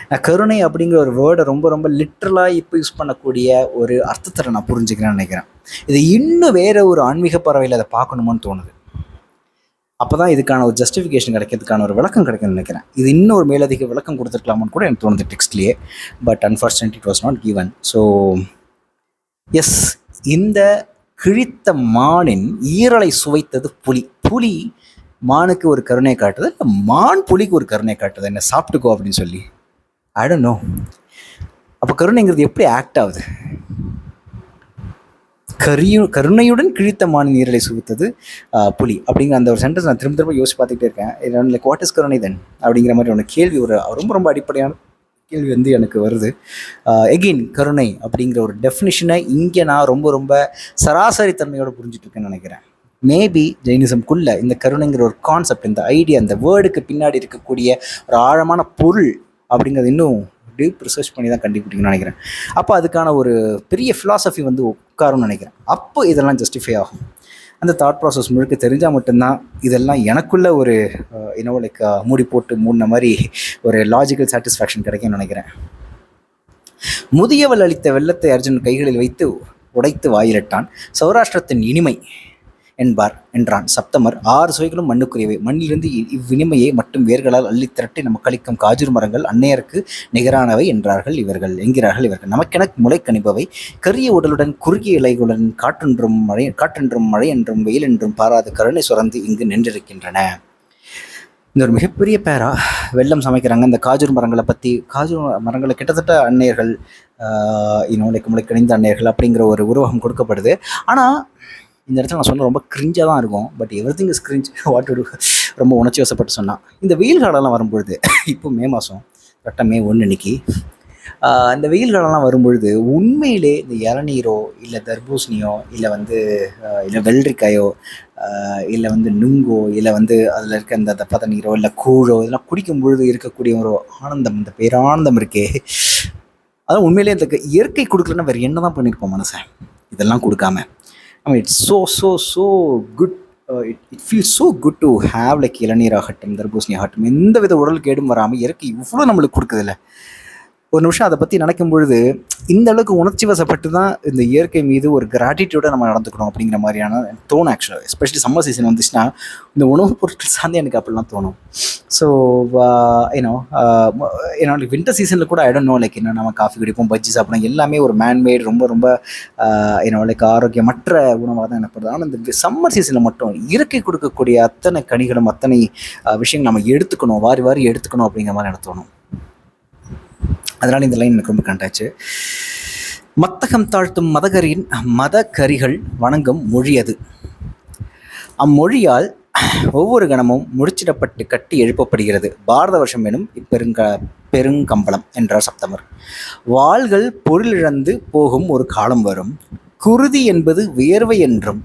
நான் கருணை அப்படிங்கிற ஒரு வேர்டை ரொம்ப ரொம்ப லிட்ரலாக இப்போ யூஸ் பண்ணக்கூடிய ஒரு அர்த்தத்தை நான் புரிஞ்சுக்கிறேன்னு நினைக்கிறேன். இது இன்னும் வேற ஒரு ஆன்மீக பறவையில் அதை பார்க்கணுமோன்னு தோணுது. அப்போ தான் இதுக்கான ஒரு ஜஸ்டிஃபிகேஷன் கிடைக்கிறதுக்கான ஒரு விளக்கம் கிடைக்கும்னு நினைக்கிறேன். இது இன்னும் ஒரு மேலதிக விளக்கம் கொடுத்துருக்கலாமான்னு கூட எனக்கு தோணுது டெக்ஸ்ட்லேயே. But unfortunately it was not given. So yes, இந்த கிழித்த மானின் ஈரலை சுவைத்தது புலி. புலி மானுக்கு ஒரு கருணை காட்டுது, இல்லை மான் புலிக்கு ஒரு கருணை காட்டுது, என்ன சாப்பிட்டுக்கோ அப்படின்னு சொல்லி. I don't know. அப்போ கருணைங்கிறது எப்படி ஆக்ட் ஆகுது? கருணையுடன் கிழித்த மானின் ஈரலை சுவைத்தது புலி அப்படிங்கிற அந்த ஒரு சென்டென்ஸ் நான் திரும்ப திரும்ப யோசிச்சு பார்த்துக்கிட்டே இருக்கேன். லைக் வாட் இஸ் கருணை தென் அப்படிங்கிற மாதிரி ஒன்று கேள்வி, ஒரு ரொம்ப ரொம்ப அடிப்படையான கேள்வி எனக்கு வருது. எகெயின் கருணை அப்படிங்கிற ஒரு டெஃபினிஷனை இங்கே நான் ரொம்ப ரொம்ப சராசரி தன்மையோடு புரிஞ்சுட்டு இருக்கேன்னு நினைக்கிறேன். மேபி ஜெயினிசம்குள்ளே இந்த கருணைங்கிற ஒரு கான்செப்ட், இந்த ஐடியா, இந்த வேர்டுக்கு பின்னாடி இருக்கக்கூடிய ஒரு ஆழமான பொருள் அப்படிங்கிறது இன்னும் டீப் ரிசர்ச் பண்ணி தான் கண்டுபிடிக்கணும்னு நினைக்கிறேன். அப்போ அதுக்கான ஒரு பெரிய ஃபிலாசபி உட்காரும்னு நினைக்கிறேன். அப்போ இதெல்லாம் ஜஸ்டிஃபை ஆகும். அந்த தாட் ப்ராசஸ் முழுக்க தெரிஞ்சால் மட்டும்தான் இதெல்லாம் எனக்குள்ள ஒரு லைக் மூடி போட்டு மூடின மாதிரி ஒரு லாஜிக்கல் சாட்டிஸ்ஃபேக்ஷன் கிடைக்கும்னு நினைக்கிறேன். முதியவள் அளித்த வெள்ளத்தை அர்ஜுன் கைகளில் வைத்து உடைத்து வாயிலிட்டான், சௌராஷ்டிரத்தின் இனிமை என்றான் சப்தமர். 6 சுவைகளும் மண்ணுக்குரியவை, மண்ணிலிருந்து இவ்வினிமையை மட்டும் வேர்களால் அள்ளி திரட்டி நமக்கு அளிக்கும் காஜூர் மரங்கள் அன்னையருக்கு நிகரானவை என்கிறார்கள் இவர்கள். நமக்கென முளை கணிப்பவை, கரிய உடலுடன் குறுகிய இலைகளுடன் காற்றென்றும் மழை என்றும் வெயில் என்றும் பாராத கருணை சுரந்து இங்கு நின்றிருக்கின்றன. இந்த ஒரு மிகப்பெரிய பேரா வெள்ளம் சமைக்கிறாங்க. இந்த காஜூர் மரங்களை பற்றி, காஜூர் மரங்களை கிட்டத்தட்ட அன்னையர்கள், லைக் முளை கணிந்த அன்னையர்கள் அப்படிங்கிற ஒரு உருவகம் கொடுக்கப்படுது. ஆனால் இந்த இடத்துல நான் சொன்ன ரொம்ப கிரிஞ்சாக தான் இருக்கும். But every thing is cringe, what to to, ரொம்ப உணர்ச்சி வசப்பட்டு சொன்னான். இந்த வெயில் காலம்லாம் வரும்பொழுது, இப்போ மே மாதம், கரெக்டாக May 1 அன்னைக்கு, இந்த வெயில் காலம்லாம் வரும்பொழுது உண்மையிலே இந்த இளநீரோ இல்லை தர்பூசணியோ இல்லை இல்லை வெள்ளரிக்காயோ இல்லை நுங்கோ இல்லை அதில் இருக்க அந்த பதநீரோ இல்லை கூழோ இதெல்லாம் குடிக்கும் பொழுது இருக்கக்கூடிய ஒரு ஆனந்தம், இந்த பேரானந்தம் இருக்கே, அதான் உண்மையிலே இந்த இயற்கை கொடுக்கலன்னா வேறு என்ன தான் பண்ணியிருப்போம் மனசை இதெல்லாம் கொடுக்காம. It's so good. It feels so good to have like இளநீர் ஆகட்டும், தர்பூசணி ஆகட்டும், எந்த வித உடல் கேடும் வராமல் இயற்கை இவ்வளோ நம்மளுக்கு கொடுக்குதில்ல. ஒரு நிமிஷம் அதை பற்றி நினைக்கும் பொழுது இந்த அளவுக்கு உணர்ச்சி வசப்பட்டு தான் இந்த இயற்கை மீது ஒரு கிராட்டிடியூடாக நம்ம நடந்துக்கணும் அப்படிங்கிற மாதிரியான தோணும். ஆக்சுவலாக எஸ்பெஷலி சம்மர் சீசன் வந்துச்சுன்னா இந்த உணவுப் பொருட்கள் சார்ந்து எனக்கு அப்படிலாம் தோணும். ஸோ வின்டர் சீசனில் கூட ஐ டோன்ட் நோ, லைக் நம்ம காஃபி குடிப்போம், பஜ்ஜி சாப்பிடணும், எல்லாமே ஒரு மேன்மேட் ரொம்ப ரொம்ப லைக் ஆரோக்கியமற்ற உணவாக தான் எனப்படுது. ஆனால் இந்த சம்மர் சீசனில் மட்டும் இயற்கை கொடுக்கக்கூடிய அத்தனை கனிகளும் அத்தனை விஷயங்கள் நம்ம எடுத்துக்கணும், வாரி எடுத்துக்கணும் அப்படிங்கிற மாதிரி எனக்கு தோணும். அதனால் இந்த லைன் எனக்கு ரொம்ப கண்டாச்சு. மத்தகம் தாழ்த்தும் மதகரிகள் வணங்கும் மொழி அது. அம்மொழியால் ஒவ்வொரு கணமும் முடிச்சிடப்பட்டு கட்டி எழுப்பப்படுகிறது பாரத வருஷம் எனும் பெருங்கம்பளம் என்றார் சப்தமர். வாள்கள் பொருளிழந்து போகும் ஒரு காலம் வரும், குருதி என்பது வியர்வை என்றும்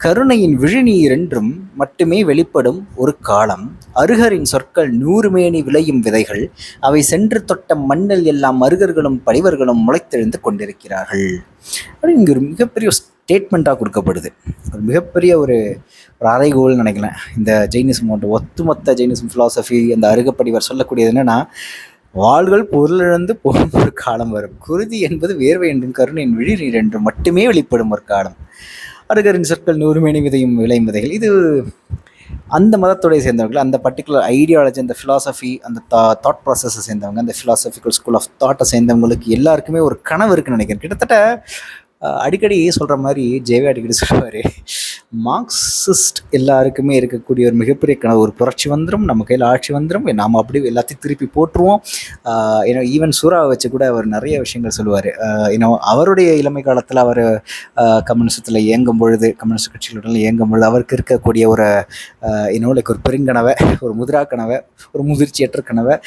கருணையின் விழிநீர் என்றும் மட்டுமே வெளிப்படும் ஒரு காலம். அருகரின் சொற்கள் 100 மேனி விளையும் விதைகள். அவை சென்று தொட்ட மண்ணில் எல்லாம் அருகர்களும் பணிவர்களும் முளைத்தெழுந்து கொண்டிருக்கிறார்கள். அப்படின்னு இங்கே ஒரு மிகப்பெரிய ஸ்டேட்மெண்ட்டாக கொடுக்கப்படுது. ஒரு மிகப்பெரிய ஒரு அறைகோல்னு நினைக்கலாம். இந்த ஜெயினிசமோட ஒத்துமொத்த ஜெயினிசம் ஃபிலாசபி அந்த அருகப்படிவர் சொல்லக்கூடியது என்னென்னா, வாள்கள் பொருளிழந்து போகும் ஒரு காலம் வரும். குருதி என்பது வேர்வை என்றும் கருணையின் விழிநீர் என்றும் மட்டுமே வெளிப்படும் ஒரு காலம். அருகரின் சொற்கள் 100 மேனி விதையும் விளையும் விதைகள். இது அந்த மதத்துடைய சேர்ந்தவர்கள், அந்த பர்டிகுலர் ஐடியாலஜி, அந்த ஃபிலாசபி, அந்த தாட் ப்ராசஸை சேர்ந்தவங்க, அந்த ஃபிலாசபிக்கல் ஸ்கூல் ஆஃப் தாட்டை சேர்ந்தவங்களுக்கு எல்லாருக்குமே ஒரு கனவு இருக்குன்னு நினைக்கிறேன். கிட்டத்தட்ட அடிக்கடி சொல்கிற மாதிரி ஜேவே அடிக்கடி சொல்லுவார், மார்க்சிஸ்ட் எல்லாருக்குமே இருக்கக்கூடிய ஒரு மிகப்பெரிய கனவு, ஒரு புரட்சி வந்துடும், நம்ம கையில் ஆட்சி வந்துடும், நாம் அப்படி எல்லாத்தையும் திருப்பி போட்டுருவோம். ஏன்னா ஈவன் சூறாவை வச்சு கூட அவர் நிறைய விஷயங்கள் சொல்லுவார். அவருடைய இளமை காலத்தில் அவர் கம்யூனிசத்தில் இயங்கும் பொழுது, கம்யூனிஸ்ட் கட்சிகளுடன் இயங்கும் பொழுது அவருக்கு இருக்கக்கூடிய ஒரு லைக் ஒரு பெருங்கனவை, ஒரு முதிரா கனவை, ஒரு முதிர்ச்சியற்ற கனவை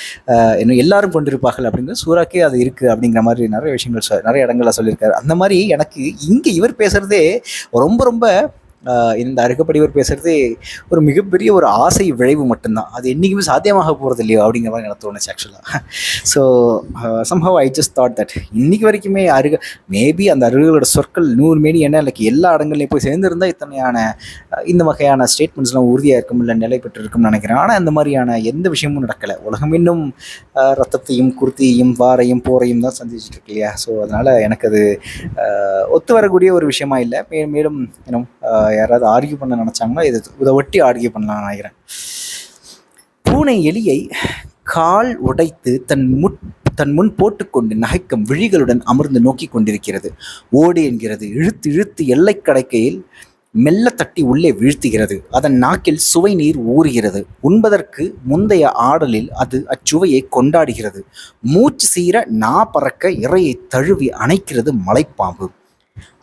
இன்னும் எல்லாரும் கொண்டிருப்பார்கள் அப்படிங்கிறது சூறாக்கே அது இருக்குது அப்படிங்கிற மாதிரி நிறைய விஷயங்கள் நிறைய இடங்களில் சொல்லியிருக்காரு. அந்த மாதிரி எனக்கு இங்கே இவர் பேசுகிறதே ரொம்ப ரொம்ப இந்த அருகப்படிவர் பேசுகிறதே ஒரு மிகப்பெரிய ஒரு ஆசை விளைவு மட்டும்தான். அது என்றைக்குமே சாத்தியமாக போகிறது இல்லையோ அப்படிங்கிற மாதிரி எனக்கு தோணுச்சு ஆக்சுவலாக. So somehow I just thought that இன்றைக்கி வரைக்குமே மேபி அந்த அருககளோட சொற்கள் 100 மேனி என்ன லைக் எல்லா இடங்கள்லையும் போய் சேர்ந்துருந்தால் இத்தனையான இந்த வகையான ஸ்டேட்மெண்ட்ஸ்லாம் உறுதியாக இருக்கும், இல்லை நிலை பெற்று இருக்கும்னு நினைக்கிறேன். ஆனால் இந்த மாதிரியான எந்த விஷயமும் நடக்கலை. உலகம் இன்னும் ரத்தத்தையும் குருத்தியையும் வாரையும் போரையும் தான் சந்திச்சுட்டு இருக்கு இல்லையா. ஸோ அதனால் எனக்கு அது ஒத்து வரக்கூடிய ஒரு விஷயமா இல்லை. மேலும் இன்னும் யாராவது ஆர்கியூ பண்ண நினச்சாங்கன்னா இதை ஒட்டி ஆர்கியூ பண்ணலாம்னு நினைக்கிறேன். பூனை எலியை கால் உடைத்து தன் முன் போட்டுக்கொண்டு நகைக்கும் விழிகளுடன் அமர்ந்து நோக்கி கொண்டிருக்கிறது. ஓடு என்கிறது. இழுத்து இழுத்து எல்லை கடைக்கையில் மெல்ல தட்டி உள்ளே வீழ்த்துகிறது. அதன் நாக்கில் சுவை நீர் ஊறுகிறது. உண்பதற்கு முந்தைய ஆடலில் அது அச்சுவையை கொண்டாடுகிறது. மூச்சு சீர நா பறக்க இறையை தழுவி அணைக்கிறது மலைப்பாம்பு.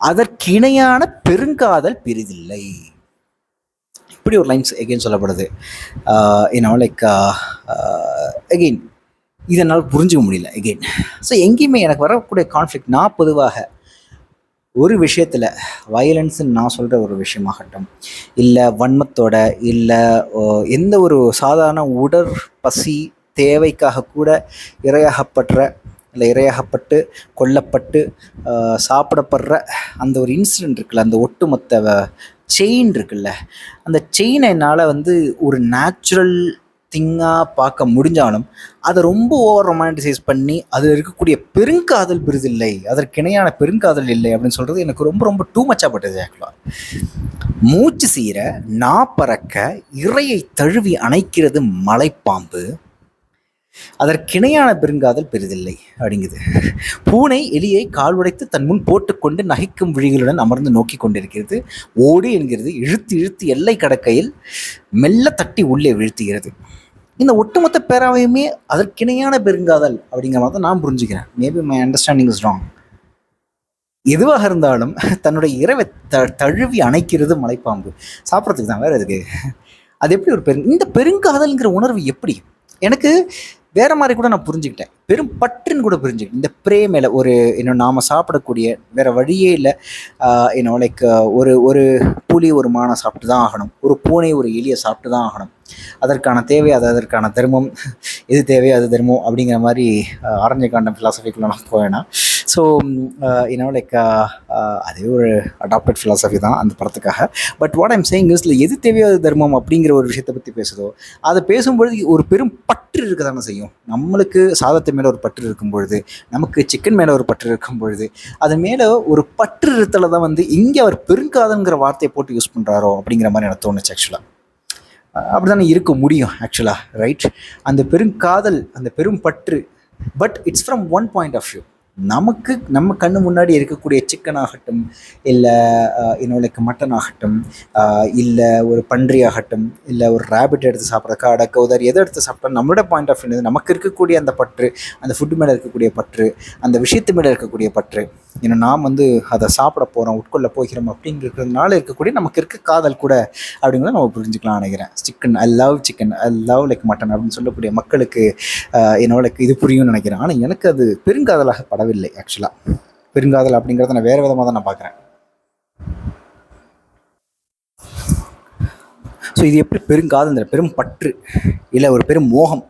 அதற்கிணையான பெருங்காதல் பெரிதில்லை. இப்படி ஒரு லைன்ஸ் எகெயின் சொல்லப்படுது. லைக் எகெயின் இதனால் புரிஞ்சுக்க முடியல எகெயின். ஸோ எங்கேயுமே எனக்கு வரக்கூடிய கான்ஃப்ளிக்ட், நான் பொதுவாக ஒரு விஷயத்தில் வயலன்ஸுன்னு நான் சொல்கிற ஒரு விஷயமாகட்டும், இல்லை வன்மத்தோட, இல்லை எந்த ஒரு சாதாரண உடற்பசி தேவைக்காக கூட இரையாகப்பட்டு கொல்லப்பட்டு சாப்பிடப்படுற அந்த ஒரு இன்சிடெண்ட் இருக்குல்ல, அந்த ஒட்டுமொத்த செயின் இருக்குல்ல, அந்த செயினை என்னால் ஒரு நேச்சுரல் திங்காக பார்க்க முடிஞ்சாலும் அதை ரொம்ப ஓவர் ரொமான்டிசைஸ் பண்ணி அதில் இருக்கக்கூடிய பெருங்காதல் பெரிதில்லை, அதற்கிணையான பெருங்காதல் இல்லை அப்படின்னு சொல்கிறது எனக்கு ரொம்ப ரொம்ப டூ மச்சாக பட்டது ஆக்சுவலாக. மூச்சு சீர நா பறக்க இறையை தழுவி அணைக்கிறது மலைப்பாம்பு, அதற்கிணையான பெருங்காதல் பெரிதில்லை அப்படிங்குது. பூனை எலியை கால் உடைத்து தன் முன் போட்டுக்கொண்டு நகைக்கும் விழிகளுடன் அமர்ந்து நோக்கி கொண்டிருக்கிறது. ஓடு என்கிறது. இழுத்து இழுத்து எல்லை கடக்கையில் மெல்ல தட்டி உள்ளே வீழ்த்துகிறது. இந்த ஒட்டுமொத்த பேராவையுமே அதற்கிணையான பெருங்காதல் அப்படிங்கிற மாதிரி தான் நான் புரிஞ்சுக்கிறேன். Maybe my understanding is wrong. எதுவாக இருந்தாலும் தன்னுடைய இரவை தழுவி அணைக்கிறது மலைப்பாம்பு. சாப்பிட்றதுக்கு தான், வேற எதுக்கு? அது எப்படி ஒரு இந்த பெருங்காதல்ங்கிற உணர்வு எப்படி எனக்கு வேற மாதிரி கூட நான் புரிஞ்சுக்கிட்டேன். பெரும் பற்றுன்னு கூட புரிஞ்சுக்கிட்டேன். இந்த ப்ரே மேலே ஒரு நாம் சாப்பிடக்கூடிய வேற வழியே இல்லை. லைக் ஒரு புலி ஒரு மானை சாப்பிட்டு தான் ஆகணும், ஒரு பூனை ஒரு எலியை சாப்பிட்டு தான் ஆகணும். அதற்கான தேவை, அதற்கான தர்மம், எது தேவையோ அது தர்மம் அப்படிங்கிற மாதிரி ஆரஞ்ச காண்டம் ஃபிலாசபிக்குள்ள நான் போவேன்னா. ஸோ லைக் அதே ஒரு அடாப்டட் ஃபிலாசபி தான் அந்த படத்துக்காக. But what I'm saying is, எது தேவையோ அது தர்மம் அப்படிங்கிற ஒரு விஷயத்தை பற்றி பேசுதோ, அதை பேசும்பொழுது ஒரு பெரும் பற்று இருக்க தானே செய்யும். நம்மளுக்கு சாதத்து மேலே ஒரு பற்று இருக்கும் பொழுது, நமக்கு சிக்கன் மேலே ஒரு பற்று இருக்கும் பொழுது, அது மேலே ஒரு பற்று இருத்தலை தான் இங்கே அவர் பெருங்காதல்ங்கிற வார்த்தையை போட்டு யூஸ் பண்ணுறாரோ அப்படிங்கிற மாதிரி எனக்கு தோணுச்சு ஆக்சுவலாக. அப்படி தானே இருக்க முடியும் ஆக்சுவலாக, ரைட்? அந்த பெருங்காதல், அந்த பெரும் பற்று, but it's from one point of view. நமக்கு நம்ம கண்ணு முன்னாடி இருக்கக்கூடிய சிக்கன் ஆகட்டும், இல்லை லைக் மட்டன் ஆகட்டும், இல்லை ஒரு பன்றி ஆகட்டும், இல்லை ஒரு ரேபிட் எடுத்து சாப்பிட்ற காடை கௌதாரி எதை எடுத்து சாப்பிட்டோம், நம்மளோட பாயிண்ட் ஆஃப் வியூ நமக்கு இருக்கக்கூடிய அந்த பற்று, அந்த ஃபுட்டு மேலே இருக்கக்கூடிய பற்று, அந்த விஷயத்து மேலே இருக்கக்கூடிய பற்று, நாம் அதை சாப்பிட போகிறோம், உட்கொள்ள போகிறோம் அப்படிங்கிறதுனால இருக்கக்கூடிய நமக்கு இருக்க காதல் கூட அப்படிங்கிறத நம்ம புரிஞ்சுக்கலாம் நினைக்கிறேன். Chicken, I love like mutton அப்படின்னு சொல்லக்கூடிய மக்களுக்கு லைக் இது புரியும்னு நினைக்கிறேன். ஆனால் எனக்கு அது பெருங்காதலாக படவில்லை ஆக்சுவலாக. பெருங்காதல் அப்படிங்கிறத நான் வேறு விதமாக தான் நான் பார்க்குறேன். ஸோ இது எப்படி பெருங்காதல், பெரும் பற்று, இல்லை ஒரு பெரும் மோகம்,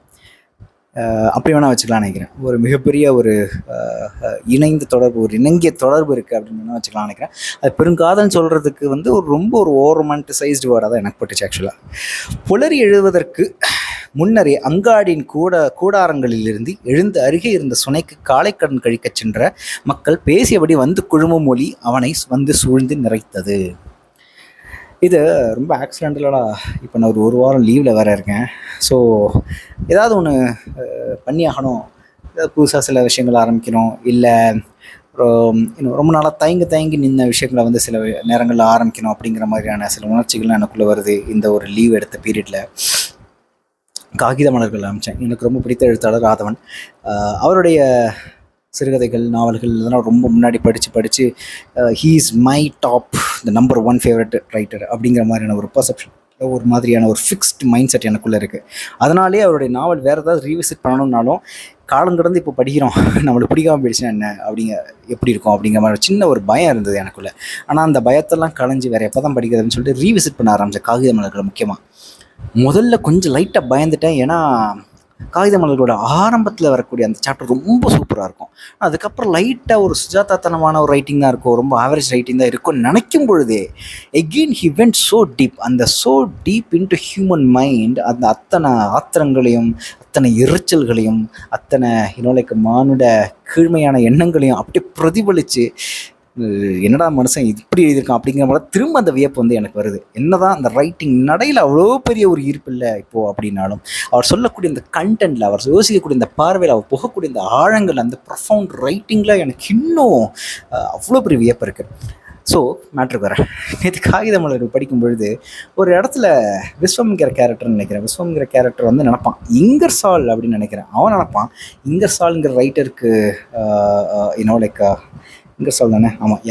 அப்படி வேணால் வச்சுக்கலாம்னு நினைக்கிறேன். ஒரு மிகப்பெரிய ஒரு இணைந்த தொடர்பு, ஒரு இணங்கிய தொடர்பு இருக்குது அப்படின்னு வேணால் வச்சுக்கலாம்னு நினைக்கிறேன். அது பெருங்காதல்னு சொல்கிறதுக்கு வந்து ரொம்ப ஒரு ஓவர்மன்டிசைஸ்டு வேர்டாக தான் எனக்கு பட்டுச்சு ஆக்சுவலாக. புலரி எழுவதற்கு முன்னரே அங்காடியின் கூடாரங்களிலிருந்து எழுந்து அருகே இருந்த சுனைக்கு காலைக்கடன் கழிக்கச் சென்ற மக்கள் பேசியபடி வந்து குழும மொழி அவனை வந்து சூழ்ந்து நிறைத்தது. இது ரொம்ப ஆக்சிடென்டலாக இப்போ நான் ஒரு வாரம் லீவில் வேறு இருக்கேன். ஸோ ஏதாவது ஒன்று பண்ணியாகணும், ஏதாவது புதுசாக சில விஷயங்கள் ஆரம்பிக்கணும், இல்லை இன்னும் ரொம்ப நாளாக தயங்கி நின்ன விஷயங்களை வந்து சில நேரங்களில் ஆரம்பிக்கணும் அப்படிங்கிற மாதிரியான சில உணர்ச்சிகள்லாம் எனக்குள்ளே வருது. இந்த ஒரு லீவ் எடுத்த பீரியடில் காகித மலர்கள் ஆரம்பித்தேன். எனக்கு ரொம்ப பிடித்த எழுத்தாளர் ராதவன். அவருடைய சிறுகதைகள், நாவல்கள் இதெல்லாம் ரொம்ப முன்னாடி படித்து he is my top the number 1 favourite writer அப்படிங்கிற மாதிரியான ஒரு பர்செப்ஷன், ஒரு மாதிரியான ஒரு ஃபிக்ஸ்ட் மைண்ட் செட் எனக்குள்ளே இருக்குது. அதனாலே அவருடைய நாவல் வேறு ஏதாவது ரீவிசிட் பண்ணணுன்னாலும் காலம் கடந்து இப்போ படிக்கிறோம், நம்மளுக்கு பிடிக்காமல் போயிடுச்சுன்னா என்ன எப்படி இருக்கும் அப்படிங்கிற மாதிரி சின்ன ஒரு பயம் இருந்தது எனக்குள்ளே. ஆனால் அந்த பயத்தெல்லாம் களைஞ்சி வேறு எப்போ தான் படிக்கிறதுன்னு சொல்லிட்டு ரீவிசிட் பண்ண ஆரம்பித்தேன் காகித மலர்களை. முக்கியமாக முதல்ல கொஞ்சம் லைட்டாக பயந்துட்டேன், ஏன்னா காகித மலர்களோட ஆரம்பத்தில் வரக்கூடிய அந்த சாப்டர் ரொம்ப சூப்பராக இருக்கும். அதுக்கப்புறம் லைட்டாக ஒரு சுஜாதாத்தனமான ஒரு ரைட்டிங் தான் இருக்கும், ரொம்ப ஆவரேஜ் ரைட்டிங் தான் இருக்கும்னு நினைக்கும் பொழுதே again he went so deep, அந்த so deep into human mind. அந்த அத்தனை ஆத்திரங்களையும், அத்தனை எரிச்சல்களையும், அத்தனை லைக் மானுட கீழ்மையான எண்ணங்களையும் அப்படியே பிரதிபலித்து, என்னடா மனுஷன் இப்படி எழுதியிருக்கான் அப்படிங்கிற மாதிரி திரும்ப அந்த வியப்பு வந்து எனக்கு வருது. என்னதான் அந்த ரைட்டிங் நடையில் அவ்வளோ பெரிய ஒரு ஈர்ப்பு இல்லை இப்போது அப்படின்னாலும், அவர் சொல்லக்கூடிய இந்த கண்டென்ட்டில், அவர் யோசிக்கக்கூடிய இந்த பார்வையில், அவர் போகக்கூடிய இந்த ஆழங்கள், அந்த ப்ரொஃபவுண்ட் ரைட்டிங்கில் எனக்கு இன்னும் அவ்வளோ பெரிய வியப்பு இருக்குது. ஸோ மேட்ருக்கு வரேன். நேற்று காகித மலர் படிக்கும் பொழுது ஒரு இடத்துல விஸ்வம்ங்கிற கேரக்டர்னு நினைக்கிறேன். விஸ்வம்ங்கிற கேரக்டர் வந்து நினைப்பான் இங்கர்சால் அப்படின்னு நினைக்கிறேன். அவன் நினைப்பான் இங்கர்சால்ங்கிற ரைட்டருக்கு லைக் இங்கர்சால் தானே, ஆமாம்,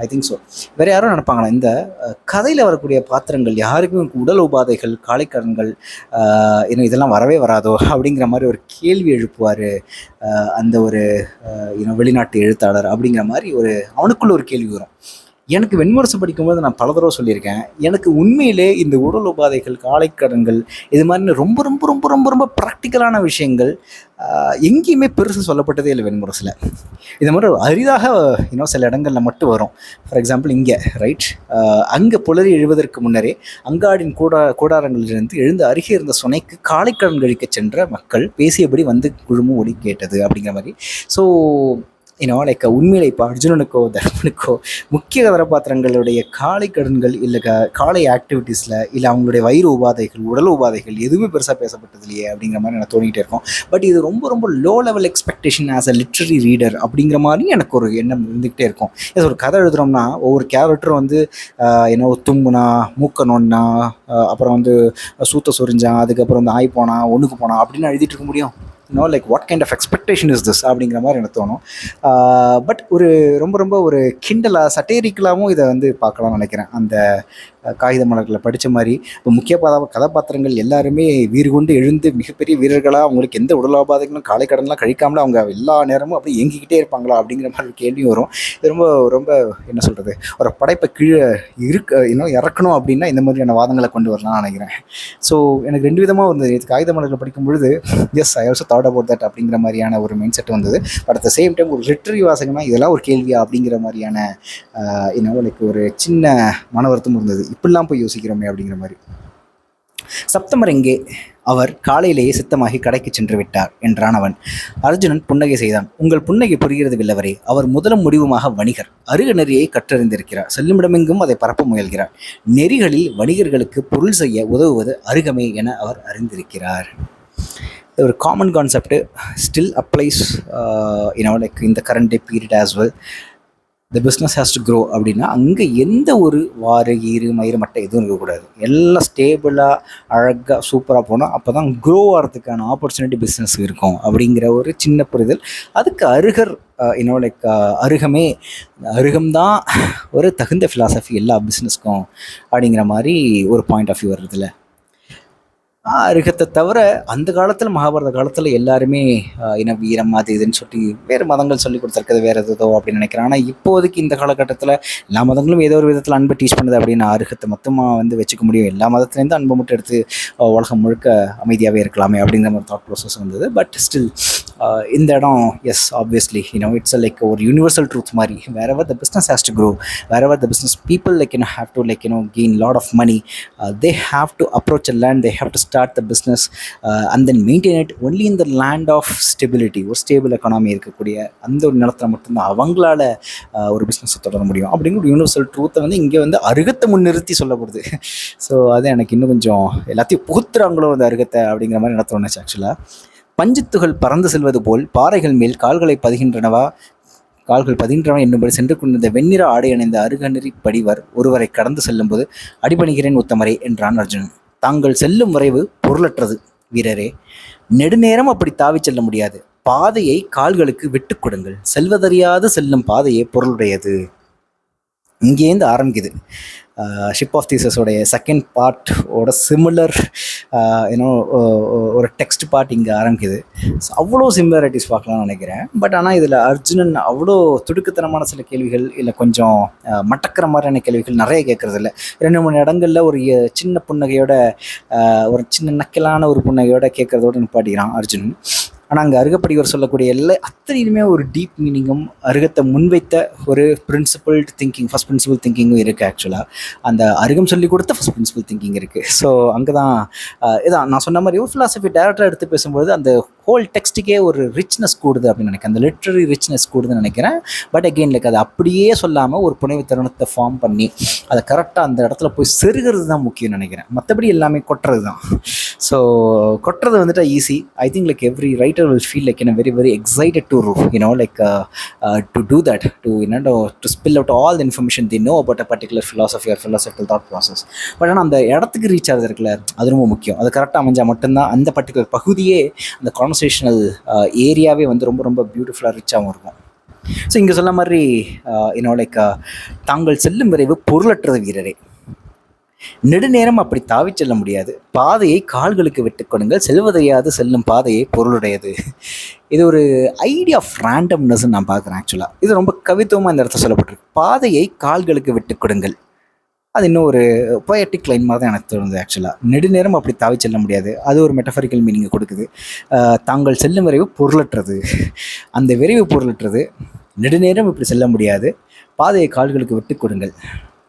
ஐ திங்க் ஸோ. வேறு யாரும் நினைப்பாங்களா, இந்த கதையில் வரக்கூடிய பாத்திரங்கள் யாருக்கும் உடல் உபாதைகள், காலைக்கடன்கள் இதெல்லாம் வரவே வராதோ அப்படிங்கிற மாதிரி ஒரு கேள்வி எழுப்புவார் அந்த ஒரு வெளிநாட்டு எழுத்தாளர் அப்படிங்கிற மாதிரி அவனுக்குள்ள ஒரு கேள்வி வரும். எனக்கு வெண்முரசு படிக்கும்போது நான் பல தடவை சொல்லியிருக்கேன், எனக்கு உண்மையிலே இந்த உடல் உபாதைகள், காலைக்கடன்கள், இது மாதிரி ரொம்ப ரொம்ப ரொம்ப ரொம்ப ரொம்ப ப்ராக்டிக்கலான விஷயங்கள் எங்கேயுமே பெருசு சொல்லப்பட்டதே இல்லை வெண்முரசில். இது மாதிரி அரிதாக சில இடங்களில் மட்டும் வரும். ஃபார் எக்ஸாம்பிள் இங்கே ரைட், அங்கே புலரி எழுவதற்கு முன்னரே அங்காடின் கூடாரங்களிலிருந்து எழுந்து அருகே இருந்த சுனைக்கு காலைக்கடன் கழிக்க சென்ற மக்கள் பேசியபடி வந்து குழுமும் ஒளி கேட்டது அப்படிங்கிற மாதிரி. ஸோ லைக் உண்மையில இப்போ அர்ஜுனனுக்கோ தர்மனுக்கோ முக்கிய கதாபாத்திரங்களுடைய காலை கடன்கள், இல்லை காலை ஆக்டிவிட்டீஸில், இல்லை அவங்களுடைய வயிறு உபாதைகள், உடல் உபாதைகள் எதுவுமே பெருசாக பேசப்பட்டது இல்லையே அப்படிங்கிற மாதிரி எனக்கு தோணிகிட்டே இருக்கும். பட் இது ரொம்ப ரொம்ப low level expectation as a literary reader அப்படிங்கிற மாதிரி எனக்கு ஒரு எண்ணம் இருந்துக்கிட்டே இருக்கும். ஒரு கதை எழுதுகிறோம்னா ஒவ்வொரு கேரக்டரும் வந்து தும்புனா, மூக்க நோண்டினா, அப்புறம் வந்து சூத்த சொரிஞ்சான், அதுக்கப்புறம் வந்து ஆய் போனா, ஒன்றுக்கு போனா அப்படின்னு எழுதிட்டு இருக்க முடியும்? Like what kind of expectation is this அப்படிங்கிற மாதிரி எனக்கு தோணும். பட் ஒரு ரொம்ப ரொம்ப ஒரு கிண்டலாக, சட்டேரிக்கலாகவும் இதை வந்து பார்க்கலாம்னு நினைக்கிறேன். அந்த காகித மலர்களை படித்த மாதிரி இப்போ முக்கிய கதாபாத்திரங்கள் எல்லாருமே வீறு கொண்டு எழுந்து மிகப்பெரிய வீரர்களாக, அவங்களுக்கு எந்த உடலாபாதைகளும் காலை கடன்லாம் கழிக்காமல அவங்க எல்லா நேரமும் அப்படி இயங்கிக்கிட்டே இருப்பாங்களா அப்படிங்கிற மாதிரி கேள்வி வரும். இது ரொம்ப ரொம்ப என்ன சொல்கிறது, ஒரு படைப்பை கீழே இறக்கணும் அப்படின்னா இந்த மாதிரியான வாதங்களை கொண்டு வரலாம்னு நினைக்கிறேன். ஸோ எனக்கு 2 விதமாக வந்தது. இது காகித மலர்களை படிக்கும் பொழுது yes I also thought about that அப்படிங்கிற மாதிரியான ஒரு மைண்ட் செட் வந்தது. But at the same time ஒரு லிட்ரரி வாசகமாக இதெல்லாம் ஒரு கேள்வியா அப்படிங்கிற மாதிரியான எனக்கு ஒரு சின்ன மன வருத்தம் இருந்தது. இப்படிலாம் போய் யோசிக்கிறோமே அப்படிங்கிற மாதிரி. சப்தமர் எங்கே? அவர் காலையிலேயே சித்தமாகி கடைக்கு சென்று விட்டார் என்றான் அவன். அர்ஜுனன் புன்னகை செய்தான். உங்கள் புன்னகை புரிகிறது வில்லவரே. அவர் முதலும் முடிவுமாக வணிகர். அருக நெறியை கற்றறிந்திருக்கிறார். செல்லுமிடமெங்கும் அதை பரப்ப முயல்கிறார். நெறிகளில் வணிகர்களுக்கு பொருள் செய்ய உதவுவது அருகமே என அவர் அறிந்திருக்கிறார். ஒரு common concept still applies like இந்த current day period as well. The business has to grow அப்படின்னா அங்கே எந்த ஒரு வாறு ஈறு மயிறு மட்டை எதுவும் இருக்கக்கூடாது. எல்லாம் ஸ்டேபிளாக அழகாக சூப்பராக போனால் அப்போ தான் க்ரோ ஆகிறதுக்கான ஆப்பர்ச்சுனிட்டி பிஸ்னஸ் இருக்கும் அப்படிங்கிற ஒரு சின்ன புரிதல். அதுக்கு அருகர் லைக் அருகம்தான் ஒரு தகுந்த ஃபிலாசபி எல்லா பிஸ்னஸ்க்கும் அப்படிங்கிற மாதிரி ஒரு பாயிண்ட் ஆஃப் வியூ வருதுல்ல. அருகத்தை தவிர அந்த காலத்தில் மகாபாரத காலத்தில் எல்லாருமே வீரம் அது இதுன்னு சொல்லி வேறு மதங்கள் சொல்லி கொடுத்துருக்குது வேறு எதோ அப்படின்னு நினைக்கிறேன். ஆனால் இப்போதைக்கு இந்த காலகட்டத்தில் எல்லா மதங்களும் ஏதோ ஒரு விதத்தில் அன்பை டீச் பண்ணுது அப்படின்னு அருகத்தை மொத்தமாக வச்சுக்க முடியும். எல்லா மதத்துலேருந்து அன்பை மட்டும் எடுத்து உலகம் முழுக்க அமைதியாகவே இருக்கலாமே அப்படிங்கிற மாதிரி தாட் ப்ராசஸ் வந்தது. பட் ஸ்டில் இந்த இடம் எஸ் ஆப்வியஸ்லி இட்ஸ் லைக் ஒரு யூனிவர்சல் ட்ரூத் மாதிரி. wherever the business has to grow, wherever the business people have to gain lot of money, they have to approach a land, they have to start the business and then maintain it only in the land of stability. ஒரு stable economy இருக்கக்கூடிய அந்த ஒரு நிலத்தில் மட்டும்தான் அவங்களால ஒரு பிஸ்னஸை தொடர முடியும் அப்படிங்கிற யூனிவர்சல் ட்ரூத்தை இங்கே அருகத்தை முன்னிறுத்தி சொல்லப்படுது. ஸோ அது எனக்கு இன்னும் கொஞ்சம் எல்லாத்தையும் புகுத்துறாங்களோ அந்த அருகத்தை அப்படிங்கிற மாதிரி எனக்கு தோணுச்சு. ஆக்சுவலாக பஞ்சுத்துகள் பறந்து செல்வது போல் பாறைகள் மேல் கால்கள் பதிகின்றன என்னும்படி சென்று கொண்டிருந்த வெண்ணிற ஆடை அணிந்த அருகநெறி படிவர் ஒருவரை கடந்து செல்லும்போது அடிபணிகிறேன் உத்தமரே என்றான் அர்ஜுனன். தாங்கள் செல்லும் விரைவு பொருளற்றது வீரரே. நெடுநேரம் அப்படி தாவி செல்ல முடியாது. பாதையை கால்களுக்கு விட்டு கொடுங்கள். செல்வதறியாது செல்லும் பாதையே பொருளுடையது. இங்கேருந்து ஆரம்பிக்குது ஷிப் ஆஃப் தீசஸோடைய செகண்ட் பார்ட்டோட சிமிலர் ஒரு டெக்ஸ்ட் பார்ட் இங்கே ஆரம்பிக்குது. ஸோ அவ்வளோ சிமிலாரிட்டிஸ் பார்க்கலாம்னு நினைக்கிறேன். பட் ஆனால் இதில் அர்ஜுனன் அவ்வளோ துடுக்குத்தனமான சில கேள்விகள் இல்லை கொஞ்சம் மட்டக்கிற மாதிரியான கேள்விகள் நிறைய கேட்குறது இல்லை. 2-3 இடங்களில் ஒரு சின்ன புன்னகையோட ஒரு சின்ன நக்கலான ஒரு புன்னகையோட கேட்குறதோடு நிப்பாட்டிக்கிறான் அர்ஜுனன். ஆனால் அங்கே அருகப்படிவர் சொல்லக்கூடிய அத்தனையுமே ஒரு டீப் மீனிங்கும் அருகத்தை முன்வைத்த ஒரு ஃபர்ஸ்ட் பிரின்சிபல் திங்கிங்கும் இருக்குது. ஆக்சுவலாக அந்த அருகம் சொல்லி கொடுத்த ஃபர்ஸ்ட் பிரின்சிபல் திங்கிங் இருக்குது. ஸோ அங்கே தான் இதான் நான் சொன்ன மாதிரி ஒரு ஃபிலாசபி டேரக்டாக எடுத்து பேசும்போது அந்த ஹோல் டெக்ஸ்ட்டுக்கே ஒரு ரிச்னஸ் கூடுது அப்படின்னு நினைக்கிறேன். அந்த லிட்ரரி ரிச்னஸ் கூடுதுன்னு நினைக்கிறேன். பட் அகெயின் அதை அப்படியே சொல்லாமல் ஒரு புனைவு தருணத்தை ஃபார்ம் பண்ணி அதை கரெக்டாக அந்த இடத்துல போய் செருகிறது தான் முக்கியம்னு நினைக்கிறேன். மற்றபடி எல்லாமே கொட்டுறது தான். ஸோ கொட்டுறது easy. I think every writer will feel very very excited to to do that, to spill out all the information they know about a particular philosophy or philosophical thought process. But ஆனால் அந்த இடத்துக்கு reach ஆகிறது இருக்குல்ல, அது ரொம்ப முக்கியம். அது கரெக்டாக அமைஞ்சால் மட்டும்தான் அந்த பர்டிகுலர் பகுதியே அந்த கான்வர்சேஷனல் ஏரியாவே ரொம்ப ரொம்ப பியூட்டிஃபுல்லாக ரிச்சாகவும் இருக்கும். ஸோ இங்கே சொன்ன மாதிரி தாங்கள் செல்லும் விரைவு பொருளற்றது வீரரே. நெடுநேரம் அப்படி தாவி செல்ல முடியாது. பாதையை கால்களுக்கு விட்டு கொடுங்கள். செல்வதையாது செல்லும் பாதையை பொருளுடையது. இது ஒரு ஐடியா ஆஃப் ரேண்டம்னஸ் நான் பார்க்குறேன். ஆக்சுவலாக இது ரொம்ப கவித்துவமாக இந்த இடத்துல சொல்லப்பட்டிருக்கு. பாதையை கால்களுக்கு விட்டு கொடுங்கள். அது இன்னும் ஒரு பொயட்டிக் லைன் மாதிரி தான் எனக்கு தோணுது. ஆக்சுவலாக நெடுநேரம் அப்படி தாவி செல்ல முடியாது, அது ஒரு மெட்டஃபரிக்கல் மீனிங்கை கொடுக்குது. தாங்கள் செல்லும் விரைவு பொருளற்றது. அந்த விரைவு பொருளற்றது. நெடுநேரம் இப்படி செல்ல முடியாது, பாதையை கால்களுக்கு விட்டு கொடுங்கள்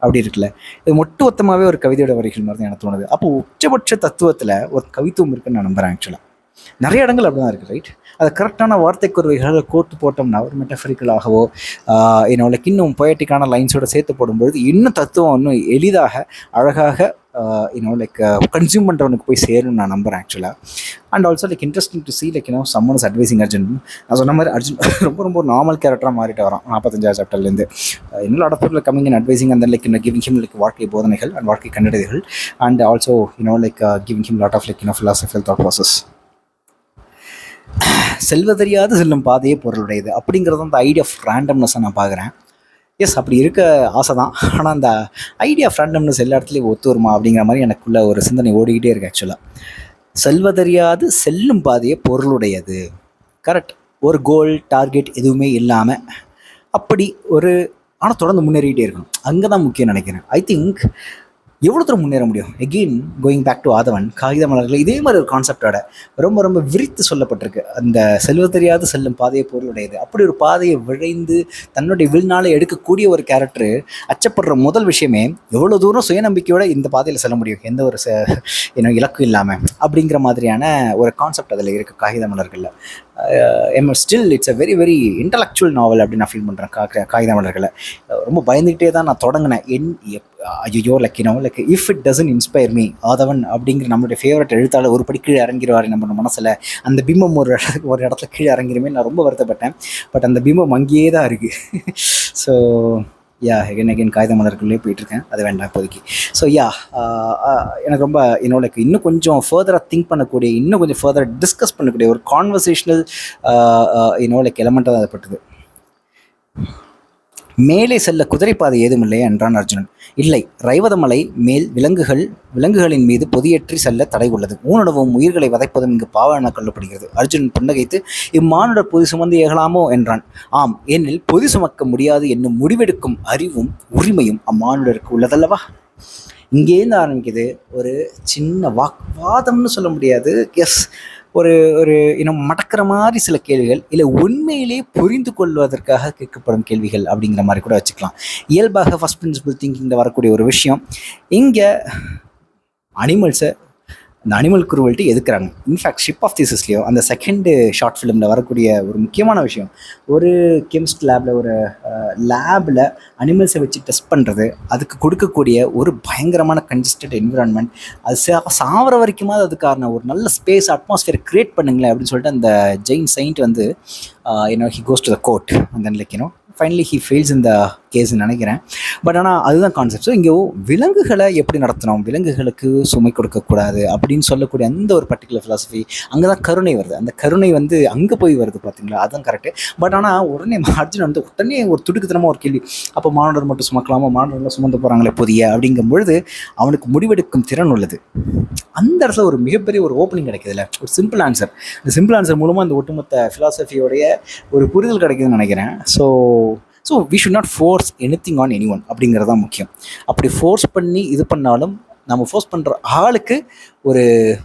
அப்படி இருக்குல்ல. இது ஒட்டுமொத்தமாகவே ஒரு கவிதையோட வரிகள் மாதிரி தான் எனக்கு தோணுது. அப்போ உச்சபட்ச தத்துவத்தில் ஒரு கவித்துவம் இருக்குன்னு நான் நம்புகிறேன். ஆக்சுவலாக நிறைய இடங்கள் அப்படி தான் இருக்குது, ரைட்? அதை கரெக்டான வார்த்தை குறைகளை கோட்டு போட்டோம்னா ஒரு மெட்டஃபரிக்கலாகவோ இன்னும் பொயட்டிக்கான லைன்ஸோட சேர்த்து போடும்பொழுது இன்னும் தத்துவம் இன்னும் எளிதாக அழகாக கன்சியூம் பண்ணுறவனுக்கு போய் சேரும்னு நான் நம்புகிறேன். ஆக்சுவலாக and also interesting to C someone is advising Arjun. நான் சொன்ன மாதிரி அர்ஜுன் ரொம்ப ஒரு நார்மல் கேரக்டராக மாறிட்டு வரான் 45வது சாப்டர்லேருந்து. இன்னும் அடப்பூரில் கம்மிங் அண்ட் அட்வைசிங் அந்த கிவிங் ஹிம் வாழ்க்கை போதனைகள் அண்ட் வாழ்க்கை கண்டறிதல்கள் and also giving him lot of philosophical thought process. செல்வதறியாது செல்லும் பாதையே பொருளுடையது அப்படிங்கிறது அந்த ஐடியா ஆஃப் ரேண்டம்னஸை நான் பார்க்குறேன். எஸ், அப்படி இருக்க ஆசை தான். ஆனால் அந்த ஐடியா ஆஃப் ரேண்டம்னஸ் எல்லா இடத்துலையும் ஒத்து வருமா அப்படிங்கிற மாதிரி எனக்குள்ள ஒரு சிந்தனை ஓடிக்கிட்டே இருக்குது. ஆக்சுவலாக செல்வதறியாது செல்லும் பாதையே பொருளுடையது. கரெக்ட். ஒரு கோல் டார்கெட் எதுவுமே இல்லாமல் அப்படி ஆனால் தொடர்ந்து முன்னேறிக்கிட்டே இருக்கணும். அங்கே தான் முக்கியம் நினைக்கிறேன். ஐ திங்க் எவ்வளோ தூரம் முன்னேற முடியும். எகெயின் கோயிங் பேக் டு ஆதவன் காகித மலர்கள் இதே மாதிரி ஒரு கான்செப்டோட ரொம்ப ரொம்ப விரித்து சொல்லப்பட்டிருக்கு. அந்த செல்வதறியாது செல்லும் பாதையை பொருளுடையது. அப்படி ஒரு பாதையை விழைந்து தன்னுடைய வில்னால எடுக்கக்கூடிய ஒரு கேரக்டரு அச்சப்படுற முதல் விஷயமே எவ்வளோ தூரம் சுயநம்பிக்கையோட இந்த பாதையில் செல்ல முடியும் எந்த ஒரு இலக்கும் இல்லாமல் அப்படிங்கிற மாதிரியான ஒரு கான்செப்ட் அதில் இருக்குது காகித மலர்களில். Still it's a very very intellectual novel அப்படின்னு நான் ஃபீல் பண்ணுறேன். காகித மலர்களை ரொம்ப பயந்துக்கிட்டே தான் நான் தொடங்கினேன். ஐயோ if it doesn't inspire me Aadhavan அப்படிங்கிற நம்மளுடைய ஃபேவரட் எழுத்தாளர் ஒரு படி கீழே இறங்கிடுவார் நம்ம மனசில். அந்த பிம்பம் ஒரு இடத்துல கீழே இறங்கிடுமே நான் ரொம்ப வருத்தப்பட்டேன். பட் அந்த பிம்பம் அங்கேயே தான் இருக்குது. ஸோ எகைன் காகித மலருக்குள்ளே போயிட்டுருக்கேன். அது வேண்டாம் இப்போதைக்கு. ஸோ எனக்கு ரொம்ப இன்னும் கொஞ்சம் ஃபர்தராக திங்க் பண்ணக்கூடிய, இன்னும் கொஞ்சம் ஃபர்தராக டிஸ்கஸ் பண்ணக்கூடிய ஒரு கான்வர்சேஷனல் எலமெண்ட்டாக தான் அது பட்டுது. மேலே செல்ல குதிரைப்பாதை ஏதுமில்லை என்றான் அர்ஜுனன். இல்லை, ரைவதமலை மேல் விலங்குகளின் மீது பொதியேற்றி செல்ல தடை உள்ளது. ஊனுணவும் உயிர்களை வதைப்பதும் இங்கு பாவ என கொள்ளப்படுகிறது. அர்ஜுனன் புன்னகைத்து, இம்மானுடர் பொதி சுமந்து ஏகலாமோ என்றான். ஆம், ஏனெனில் பொதி சுமக்க முடியாது என்னும் முடிவெடுக்கும் அறிவும் உரிமையும் அம்மானுடருக்கு உள்ளதல்லவா. இங்கேருந்து ஆரம்பிக்குது ஒரு சின்ன வாதம்னு சொல்ல முடியாது, எஸ், ஒரு ஒரு இன்னும் மடக்கிற மாதிரி சில கேள்விகள், இல்லை உண்மையிலே புரிந்து கொள்வதற்காக கேட்கப்படும் கேள்விகள் அப்படிங்கிற மாதிரி கூட வச்சுக்கலாம். இயல்பாக ஃபர்ஸ்ட் பிரின்சிபல் திங்கிங்கில் வரக்கூடிய ஒரு விஷயம். இங்கே அனிமல்ஸை, இந்த அனிமல் குரூவல்ட்டி எதுக்குறாங்க. இன்ஃபேக்ட் ஷிப் ஆஃப் தீசஸ்லையோ அந்த செகண்டு ஷார்ட் ஃபிலிமில் வரக்கூடிய ஒரு முக்கியமான விஷயம், ஒரு கெமிஸ்ட் லேபில் அனிமல்ஸை வச்சு டெஸ்ட் பண்ணுறது, அதுக்கு கொடுக்கக்கூடிய ஒரு பயங்கரமான கன்ஜஸ்டட் என்விரான்மெண்ட், அது சாவர வரைக்குமாவது அதுக்கான ஒரு நல்ல ஸ்பேஸ் அட்மாஸ்ஃபியர் க்ரியேட் பண்ணுங்களேன் அப்படின்னு சொல்லிட்டு அந்த ஜெயின் செயின்ட் வந்து he goes to the court and then like finally he fails இந்த கேஸ்ன்னு நினைக்கிறேன். பட் ஆனால் அதுதான் கான்செப்ட். ஸோ இங்கே விலங்குகளை எப்படி நடத்தணும், விலங்குகளுக்கு சுமை கொடுக்கக்கூடாது அப்படின்னு சொல்லக்கூடிய அந்த ஒரு பர்டிகுலர் ஃபிலாசபி, அங்கே தான் கருணை வருது. அந்த கருணை வந்து அங்கே போய் வருது பார்த்தீங்களா, அதுதான் கரெக்டு. பட் ஆனால் உடனே அர்ஜுன் வந்து உடனே ஒரு துடுக்குத்தனமாக ஒரு கேள்வி, அப்போ மாணவர் மட்டும் சுமக்கலாமா, மாணவர்கள் சுமந்து போகிறாங்களே புதிய அப்படிங்கும் பொழுது அவனுக்கு முடிவெடுக்கும் திறன் உள்ளது. அந்த இடத்துல ஒரு மிகப்பெரிய ஒரு ஓப்பனிங் கிடைக்குதுல்ல, ஒரு சிம்பிள் ஆன்சர். இந்த சிம்பிள் ஆன்சர் மூலமாக அந்த ஒட்டுமொத்த ஃபிலாசபியோடைய ஒரு புரிதல் கிடைக்குதுன்னு நினைக்கிறேன். So we should not force anything on anyone அப்படிங்கிறது தான் முக்கியம். அப்படி ஃபோர்ஸ் பண்ணி இது பண்ணாலும் நம்ம ஃபோர்ஸ் பண்ணுற ஆளுக்கு ஒரு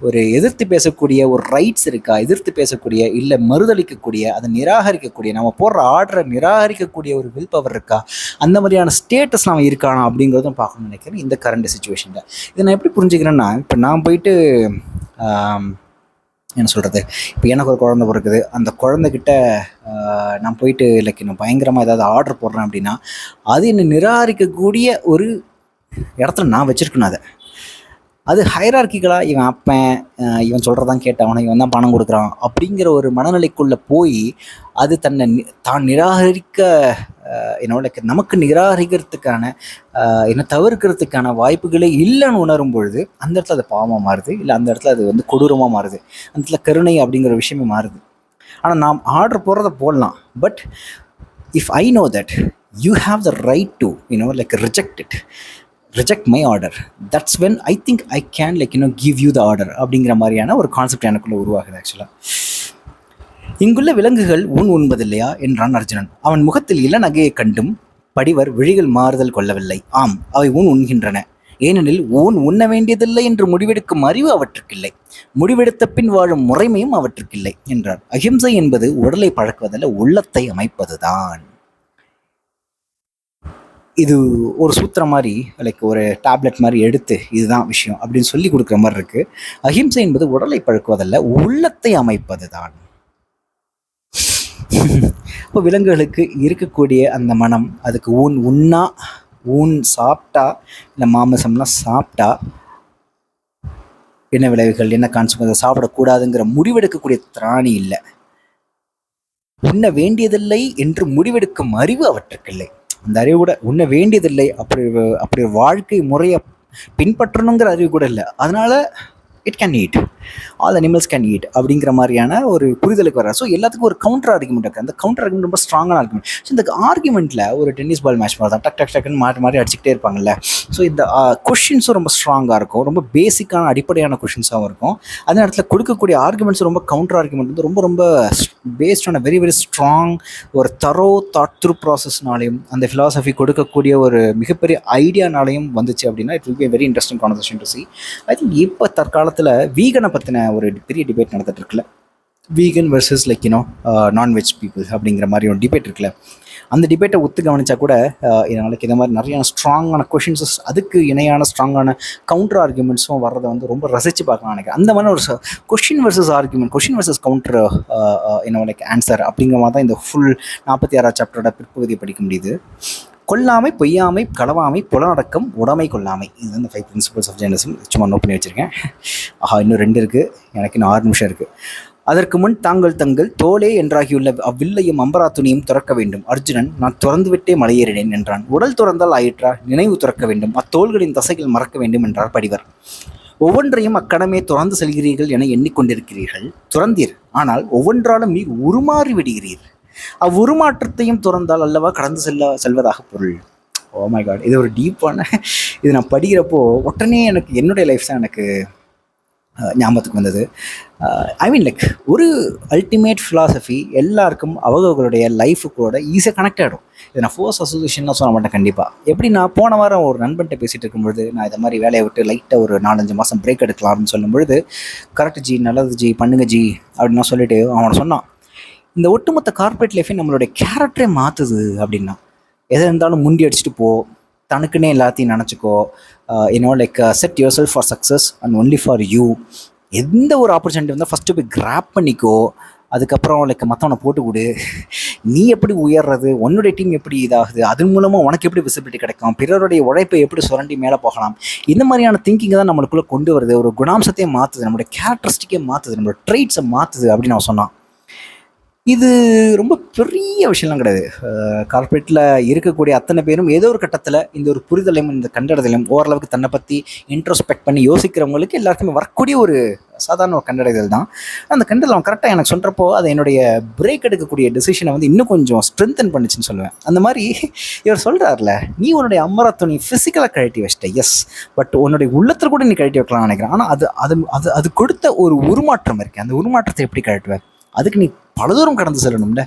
ஒரு எதிர்த்து பேசக்கூடிய ஒரு ரைட்ஸ் இருக்கா, எதிர்த்து பேசக்கூடிய, இல்லை மறுதளிக்கக்கூடிய, அதை நிராகரிக்கக்கூடிய, நம்ம போடுற ஆர்டரை நிராகரிக்கக்கூடிய ஒரு வில் பவர் இருக்கா, அந்த மாதிரியான ஸ்டேட்டஸ் நம்ம இருக்கானா அப்படிங்கிறதும் பார்க்கணும்னு நினைக்கிறேன் இந்த கரண்ட் சிச்சுவேஷனில். இதை நான் எப்படி புரிஞ்சுக்கிறேன்னா, இப்போ நான் போயிட்டு என்ன சொல்கிறது, இப்போ எனக்கு ஒரு குழந்தை பிறக்குது, அந்த குழந்தைகிட்ட நான் போயிட்டு லைக் இன்னும் பயங்கரமாக ஏதாவது ஆர்டர் போடுறேன் அப்படின்னா, அது என்னை நிராகரிக்கக்கூடிய ஒரு இடத்துல நான் வச்சுருக்கணும். அது ஹைரார்கிக்கலாக இவன் அப்பன், இவன் சொல்கிறதான் கேட்டவனை, இவன் தான் பணம் கொடுக்குறான் அப்படிங்கிற ஒரு மனநிலைக்குள்ளே போய் அது தான் நிராகரிக்க லைக் நமக்கு நிராகரிக்கிறதுக்கான தவிர்க்கிறதுக்கான வாய்ப்புகளே இல்லைன்னு உணரும் பொழுது அந்த இடத்துல அது பாவமாக மாறுது, இல்லை அந்த இடத்துல அது வந்து கொடூரமாக மாறுது, அந்த இடத்துல கருணை அப்படிங்கிற விஷயமே மாறுது. ஆனால் நாம் ஆர்டர் போடுறத போடலாம், but if I know that you have the right to like reject my order, that's when I think I can like give you the order அப்படிங்கிற மாதிரியான ஒரு கான்செப்ட் எனக்குள்ளே உருவாகுது. ஆக்சுவலாக இங்குள்ள விலங்குகள் ஊன் உண்பதில்லையா என்றான் அர்ஜுனன். அவன் முகத்தில் இள நகையை கண்டும் படிவர் விழிகள் மாறுதல் கொள்ளவில்லை. ஆம், அவை ஊன் உண்கின்றன. ஏனெனில் ஊன் உண்ண வேண்டியதில்லை என்று முடிவெடுக்கும் அறிவு அவற்றுக்கில்லை, முடிவெடுத்த பின் வாழும் முறைமையும் அவற்றுக்கில்லை என்றார். அஹிம்சை என்பது உடலை பழக்குவதில் உள்ளத்தை அமைப்பதுதான். இது ஒரு சூத்திரம் மாதிரி, லைக் ஒரு டேப்லெட் மாதிரி எடுத்து இதுதான் விஷயம் அப்படின்னு சொல்லி கொடுக்குற மாதிரி இருக்கு. அஹிம்சை என்பது உடலை பழக்குவதல்ல, உள்ளத்தை அமைப்பது தான். இப்போ விலங்குகளுக்கு இருக்கக்கூடிய அந்த மனம், அதுக்கு ஊன் சாப்பிட்டா, இல்லை மாமிசம்லாம் சாப்பிட்டா என்ன விளைவுகள், என்ன கான்சிக்வன்ஸ், சாப்பிடக்கூடாதுங்கிற முடிவெடுக்கக்கூடிய திராணி இல்லை. உண்ண வேண்டியதில்லை என்று முடிவெடுக்கும் அறிவு அவற்றுக்கில்லை. அந்த அறிவு கூட உண்ண வேண்டியதில்லை, அப்படி வாழ்க்கை முறையை பின்பற்றணுங்கிற அறிவு கூட இல்லை. அதனால it can eat, all animals can eat அப்படிங்கிற மாதிரியான ஒரு புரிதலுக்கு வர. ஸோ எல்லாத்துக்கும் ஒரு கவுண்டர் ஆர்குமெண்ட் இருக்குது. அந்த கவுண்டர் ஆர்குமெண்ட் ரொம்ப ஸ்ட்ராங்கான ஆர்குமெண்ட். ஸோ இந்த ஆர்குமெண்ட்டில் ஒரு டென்னிஸ் பால் மேட்ச் மாதிரி தான், டக்குன்னு மாறி அடிச்சுக்கிட்டே இருப்பாங்கல்ல. ஸோ இந்த கொஷின்ஸும் ரொம்ப ஸ்ட்ராங்காக இருக்கும், ரொம்ப பேசிக்கான அடிப்படையான கொஷின்ஸாகவும் இருக்கும். அதே நேரத்தில் கொடுக்கக்கூடிய ஆர்குமெண்ட்ஸ் ரொம்ப கவுண்டர் ஆர்குமெண்ட் வந்து ரொம்ப பேஸ்ட் ஆன் வெரி ஸ்ட்ராங் ஒரு தரோ தாட் த்ரூ ப்ராசஸ்னாலையும் அந்த ஃபிலாசபி கொடுக்கக்கூடிய ஒரு மிகப்பெரிய ஐடியானாலையும் வந்துச்சு அப்படின்னா it will be very interesting conversation to C. I think இப்போ தற்காலத்தில் வீகனை பற்றின ஒரு பெரிய டிபேட் நடந்துட்டு இருக்குல்ல, vegan versus like non veg people அப்படிங்கிற மாதிரி ஒரு டிபேட் இருக்குல்ல. அந்த டிபேட்டை ஒத்து கவனிச்சா கூட நாளைக்கு இந்த மாதிரி நிறையான ஸ்ட்ராங்கான கொஷின்ஸஸ், அதுக்கு இணையான ஸ்ட்ராங்கான கவுண்டர் ஆர்குமெண்ட்ஸும் வர்றதை வந்து ரொம்ப ரசித்து பார்க்கலாம் நினைக்கிறேன். அந்த மாதிரி ஒரு question versus argument, question versus counter like answer அப்படிங்கிற மாதிரி தான் இந்த ஃபுல் 46ஆம் சாப்டரோட பிற்பகுதியை படிக்க முடியுது. கொல்லாமை, பொய்யாமை, களவாமை, புலனடக்கம், உடைமை, கொல்லாமை, இது வந்து 5 பிரின்சிபல்ஸ் ஆஃப் ஜெர்னலிசம். சும்மா நோட் பண்ணி வச்சுருக்கேன். இன்னும் 2 இருக்குது, எனக்கு இன்னும் 6 நிமிஷம் இருக்குது. அதற்கு முன் தங்கள் தோளே என்றாகியுள்ள அவ்வில்லையும் அம்பரா துணியும் துறக்க வேண்டும். அர்ஜுனன், நான் துறந்துவிட்டே மலையேறினேன் என்றான். உடல் துறந்தால் ஆயிற்றா, நினைவு துறக்க வேண்டும், அத்தோள்களின் தசைகள் மறக்க வேண்டும் என்றார் படிவர். ஒவ்வொன்றையும் அக்கடமே துறந்து செல்கிறீர்கள் என எண்ணிக்கொண்டிருக்கிறீர்கள். துறந்தீர், ஆனால் ஒவ்வொன்றாலும் நீர் உருமாறி விடுகிறீர். அவ்வுருமாற்றத்தையும் துறந்தால் அல்லவா கடந்து செல்வதாக பொருள். ஓ மை காட், இது ஒரு டீப்பான இது நான் படிக்கிறப்போ உடனே எனக்கு என்னுடைய லைஃப் தான் எனக்கு ஞாபகத்துக்கு வந்தது. ஐ மீன் லைக் ஒரு அல்டிமேட் ஃபிலாசபி எல்லாருக்கும் அவங்களுடைய லைஃபுக்கூட ஈஸியாக கனெக்ட் ஆகிடும். இதை நான் ஃபோர்ஸ் அசோசியேஷன்லாம் சொல்ல மாட்டேன் கண்டிப்பாக. எப்படி நான் போன வாரம் ஒரு நண்பன்கிட்ட பேசிகிட்டு இருக்கும்பொழுது, நான் இதை மாதிரி வேலையை விட்டு லைட்டாக ஒரு 4-5 மாதம் பிரேக் எடுக்கலாம்னு சொல்லும்பொழுது, கரெக்ட் ஜி, நல்லது ஜி, பண்ணுங்க ஜி அப்படின்னு நான் சொல்லிட்டு அவனை சொன்னான், இந்த ஒட்டுமொத்த கார்பரேட் லைஃபே நம்மளுடைய கேரக்டரே மாற்றுது அப்படின்னா. எதை இருந்தாலும் முண்டி அடிச்சுட்டு போ, தனக்குன்னே எல்லாத்தையும் நினச்சிக்கோ, like set yourself for success and only for you. எந்த ஒரு ஆப்பர்ச்சுனிட்டி வந்தால் ஃபஸ்ட்டு போய் கிராப் பண்ணிக்கோ, அதுக்கப்புறம் லைக் மற்றவனை போட்டு கொடு. நீ எப்படி உயர்றது, உன்னுடைய டீம் எப்படி இதாகுது, அதன் மூலமாக உனக்கு எப்படி விசிபிலிட்டி கிடைக்கும், பிறருடைய உழைப்பை எப்படி சுரண்டி மேலே போகலாம், இந்த மாதிரியான திங்கிங்கை தான் நம்மளுக்குள்ளே கொண்டு வருது. ஒரு குணாம்சத்தையே மாற்றுது, நம்மளுடைய கேரக்டரிஸ்டிக்கே மாற்றுது, நம்மளோட ட்ரெய்ட்ஸை மாற்றுது அப்படின்னு அவன் சொன்னான். இது ரொம்ப பெரிய விஷயம்லாம் கிடையாது. கார்பரேட்டில் இருக்கக்கூடிய அத்தனை பேரும் ஏதோ ஒரு கட்டத்தில் இந்த ஒரு புரிதலையும் இந்த கண்டடைதலையும் ஓரளவுக்கு தன்னை பற்றி இன்ட்ரோஸ்பெக்ட் பண்ணி யோசிக்கிறவங்களுக்கு எல்லாருக்குமே வரக்கூடிய ஒரு சாதாரண ஒரு கண்டடைதல் தான். அந்த கண்டல் அவன் கரெக்டாக எனக்கு சொல்கிறப்போ அதை என்னுடைய பிரேக் எடுக்கக்கூடிய டெசிஷனை வந்து இன்னும் கொஞ்சம் ஸ்ட்ரென்தன் பண்ணிச்சுன்னு சொல்லுவேன். அந்த மாதிரி இவர் சொல்கிறார்ல, நீ உன்னுடைய அம்மரா துணி ஃபிசிக்கலாக கழட்டி வச்சிட்ட, எஸ், பட் உன்னுடைய உள்ளத்தில் கூட நீ கழட்டி வைக்கலாம்னு நினைக்கிறேன். ஆனால் அது அது அது அது கொடுத்த ஒரு உருமாற்றம் இருக்குது. அந்த உருமாற்றத்தை எப்படி கழட்டுவேன்? அதுக்கு நீ பல தூரம் கடந்து செல்லணும்ல.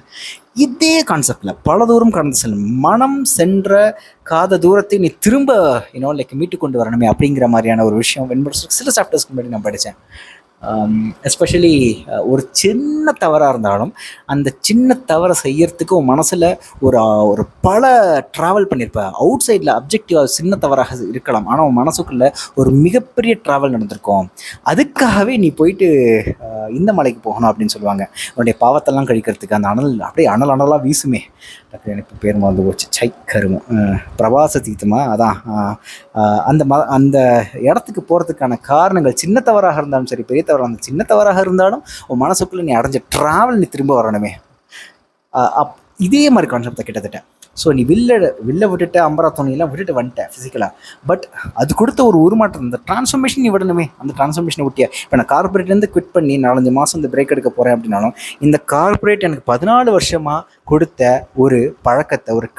இதே கான்செப்டில் பல தூரம் கடந்து செல்லணும். மனம் சென்ற காத தூரத்தை நீ திரும்ப லைக் மீட்டு கொண்டு வரணுமே அப்படிங்கிற மாதிரியான ஒரு விஷயம் சில சாப்டர்ஸ்க்கு முன்னாடி நான் படித்தேன். எஸ்பெஷலி ஒரு சின்ன தவறாக இருந்தாலும் அந்த சின்ன தவறை செய்யறதுக்கு உன் மனசில் ஒரு பல ட்ராவல் பண்ணியிருப்ப. அவுட் சைடில் அப்ஜெக்டிவாக சின்ன தவறாக இருக்கலாம், ஆனால் உன் மனசுக்குள்ளே ஒரு மிகப்பெரிய ட்ராவல் நடந்திருக்கும். அதுக்காகவே நீ போயிட்டு இந்த மலைக்கு போகணும் அப்படின்னு சொல்லுவாங்க. உன்னுடைய பாவத்தெல்லாம் கழிக்கிறதுக்கு அந்த அப்படியே அனலாக வீசுமே. எனக்கு பேர் மறந்து போச்சு, சை கருமம், பிரபாச தீர்த்தமா, அதான். அந்த இடத்துக்கு போகிறதுக்கான காரணங்கள் சின்ன தவறாக இருந்தாலும் சரி, பெரிய தவறாக இருந்தாலும், சின்ன தவறாக இருந்தாலும் உன் மனசுக்குள்ளே நீ அடைஞ்ச ட்ராவல் நீ திரும்ப வரணுமே. இதே மாதிரி கான்செப்டை கிட்டத்தட்ட. ஸோ நீ வில்ல விட்டுட்டு அம்பரா துணியெல்லாம் விட்டுட்டு வந்துட்டேன் ஃபிசிக்கலாக, பட் அது கொடுத்த ஒரு உருமாற்றம், இந்த டிரான்ஸ்ஃபர்மேஷன் நீ விடணுமே. அந்த டிரான்ஸ்ஃபர்மேஷனை விட்டியா? இப்போ நான் கார்பரேட்லேருந்து குவிட் பண்ணி 4-5 மாதம் இந்த பிரேக் எடுக்க போகிறேன் அப்படின்னாலும், இந்த கார்பரேட் எனக்கு 14 வருஷமாக கொடுத்த ஒரு பழக்கத்தை, ஒரு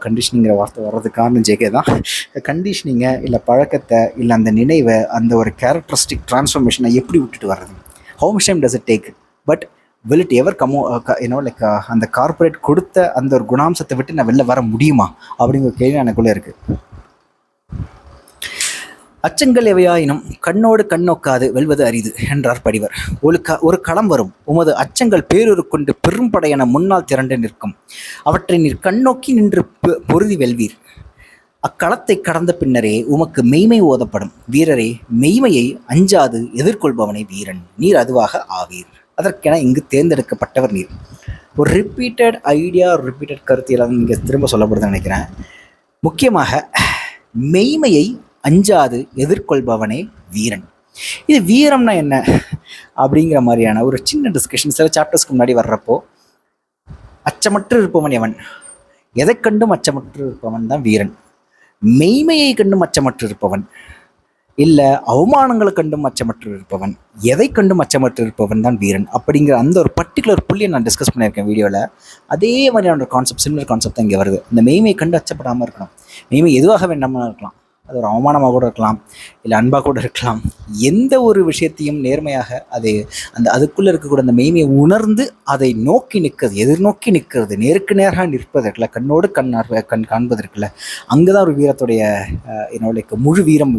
கண்டிஷனிங்கிற வார்த்தை வர்றதுக்கு காரணம் ஜேகே தான். கண்டிஷனிங்கை இல்லை பழக்கத்தை இல்லை அந்த நினைவை, அந்த ஒரு கேரக்டரிஸ்டிக் டிரான்ஸ்ஃபர்மேஷனை எப்படி விட்டுட்டு வர்றது? How much time does it take? But will it ever come like அந்த கார்பரேட் கொடுத்த அந்த ஒரு குணாம்சத்தை விட்டு நான் வெளில வர முடியுமா அப்படிங்கிற கேள்வி எனக்குள்ளே இருக்குது. அச்சங்கள் எவையாயினும் கண்ணோடு கண்ணோக்காது வெல்வது அரிது என்றார் படிவர். ஒரு களம் வரும், உமது அச்சங்கள் பேரொரு கொண்டு பெரும்படையென முன்னால் திரண்டு நிற்கும். அவற்றை நீர் கண்ணோக்கி நின்று பொருதி வெல்வீர். அக்களத்தை கடந்த பின்னரே உமக்கு மெய்மை ஓதப்படும். வீரரே, மெய்மையை அஞ்சாது எதிர்கொள்பவனை வீரன், நீர் அதுவாக ஆவீர். அதற்கென இங்கு தேர்ந்தெடுக்கப்பட்டவர் நீர். ஒரு ரிப்பீட்டட் ஐடியா, ரிப்பீட்டட் கருத்தியெல்லாம் இங்கே திரும்ப சொல்லப்படுதுன்னு நினைக்கிறேன். முக்கியமாக மெய்மையை அஞ்சாது எதிர்கொள்பவனே வீரன். இது வீரம்னா என்ன அப்படிங்கிற மாதிரியான ஒரு சின்ன டிஸ்கஷன் சில சாப்டர்ஸ்க்கு முன்னாடி வர்றப்போ, அச்சமற்று இருப்பவன் எவன், எதை கண்டும் அச்சமற்று இருப்பவன் தான் வீரன். மெய்மையை கண்டும் அச்சமற்று இருப்பவன், இல்லை அவமானங்களை கண்டும் அச்சமற்று இருப்பவன், எதை கண்டும் அச்சமற்று இருப்பவன் தான் வீரன் அப்படிங்கிற அந்த ஒரு பர்டிகுலர் புள்ளியை நான் டிஸ்கஸ் பண்ணியிருக்கேன் வீடியோவில். அதே மாதிரியான ஒரு கான்செப்ட், சிமிலர் கான்செப்ட் தான் இங்கே வருது. இந்த மெய்மையை கண்டு அச்சப்படாமல் இருக்கணும். மெய்மை எதுவாக வேண்டாமல் இருக்கலாம், அது ஒரு அவமானமாக கூட இருக்கலாம், இல்லை அன்பாக கூட இருக்கலாம். எந்த ஒரு விஷயத்தையும் நேர்மையாக அதுக்குள்ளே இருக்கக்கூடிய அந்த மெய்மையை உணர்ந்து அதை நோக்கி நிற்கிறது, எதிர்நோக்கி நிற்கிறது, நேருக்கு நேராக நிற்பது இருக்குல்ல, கண்ணோடு கண் காண்பது இருக்குல்ல, அங்கே தான் ஒரு வீரத்துடைய லைக் முழு வீரம்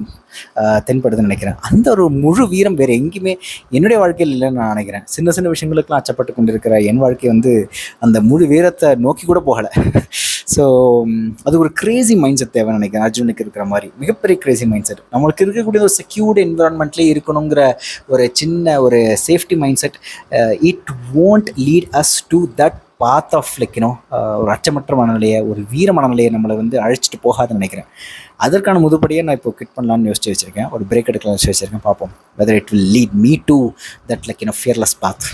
தென்படுதுன்னு நினைக்கிறேன். அந்த ஒரு முழு வீரம் வேறு எங்கேயுமே என்னுடைய வாழ்க்கையில் இல்லைன்னு நான் நினைக்கிறேன். சின்ன சின்ன விஷயங்களுக்கெல்லாம் அச்சப்பட்டு கொண்டு இருக்கிற என் வாழ்க்கை அந்த முழு வீரத்தை நோக்கி கூட போகலை. ஸோ அது ஒரு கிரேசி மைண்ட் செட் தேவைன்னு நினைக்கிறேன். அர்ஜுனுக்கு இருக்கிற மாதிரி மிகப்பெரிய கிரேசி மைண்ட் செட். நம்மளுக்கு இருக்கக்கூடிய ஒரு செக்யூர்டு என்விரான்மெண்ட்லேயே இருக்கணுங்கிற ஒரு சின்ன ஒரு safety mind set, it won't lead us to that path of like ஒரு அச்சமற்ற மனநிலையை, ஒரு வீர மனநிலையை நம்மளை அழைச்சிட்டு போகாதுன்னு நினைக்கிறேன். அதற்கான முதுபடியை நான் இப்போ குவிட் பண்ணலான்னு யோசிச்சு வச்சுருக்கேன். ஒரு பிரேக் எடுக்கலாம்னு யோசிச்சு வச்சுருக்கேன். பார்ப்போம் whether it will lead me to that like fearless path.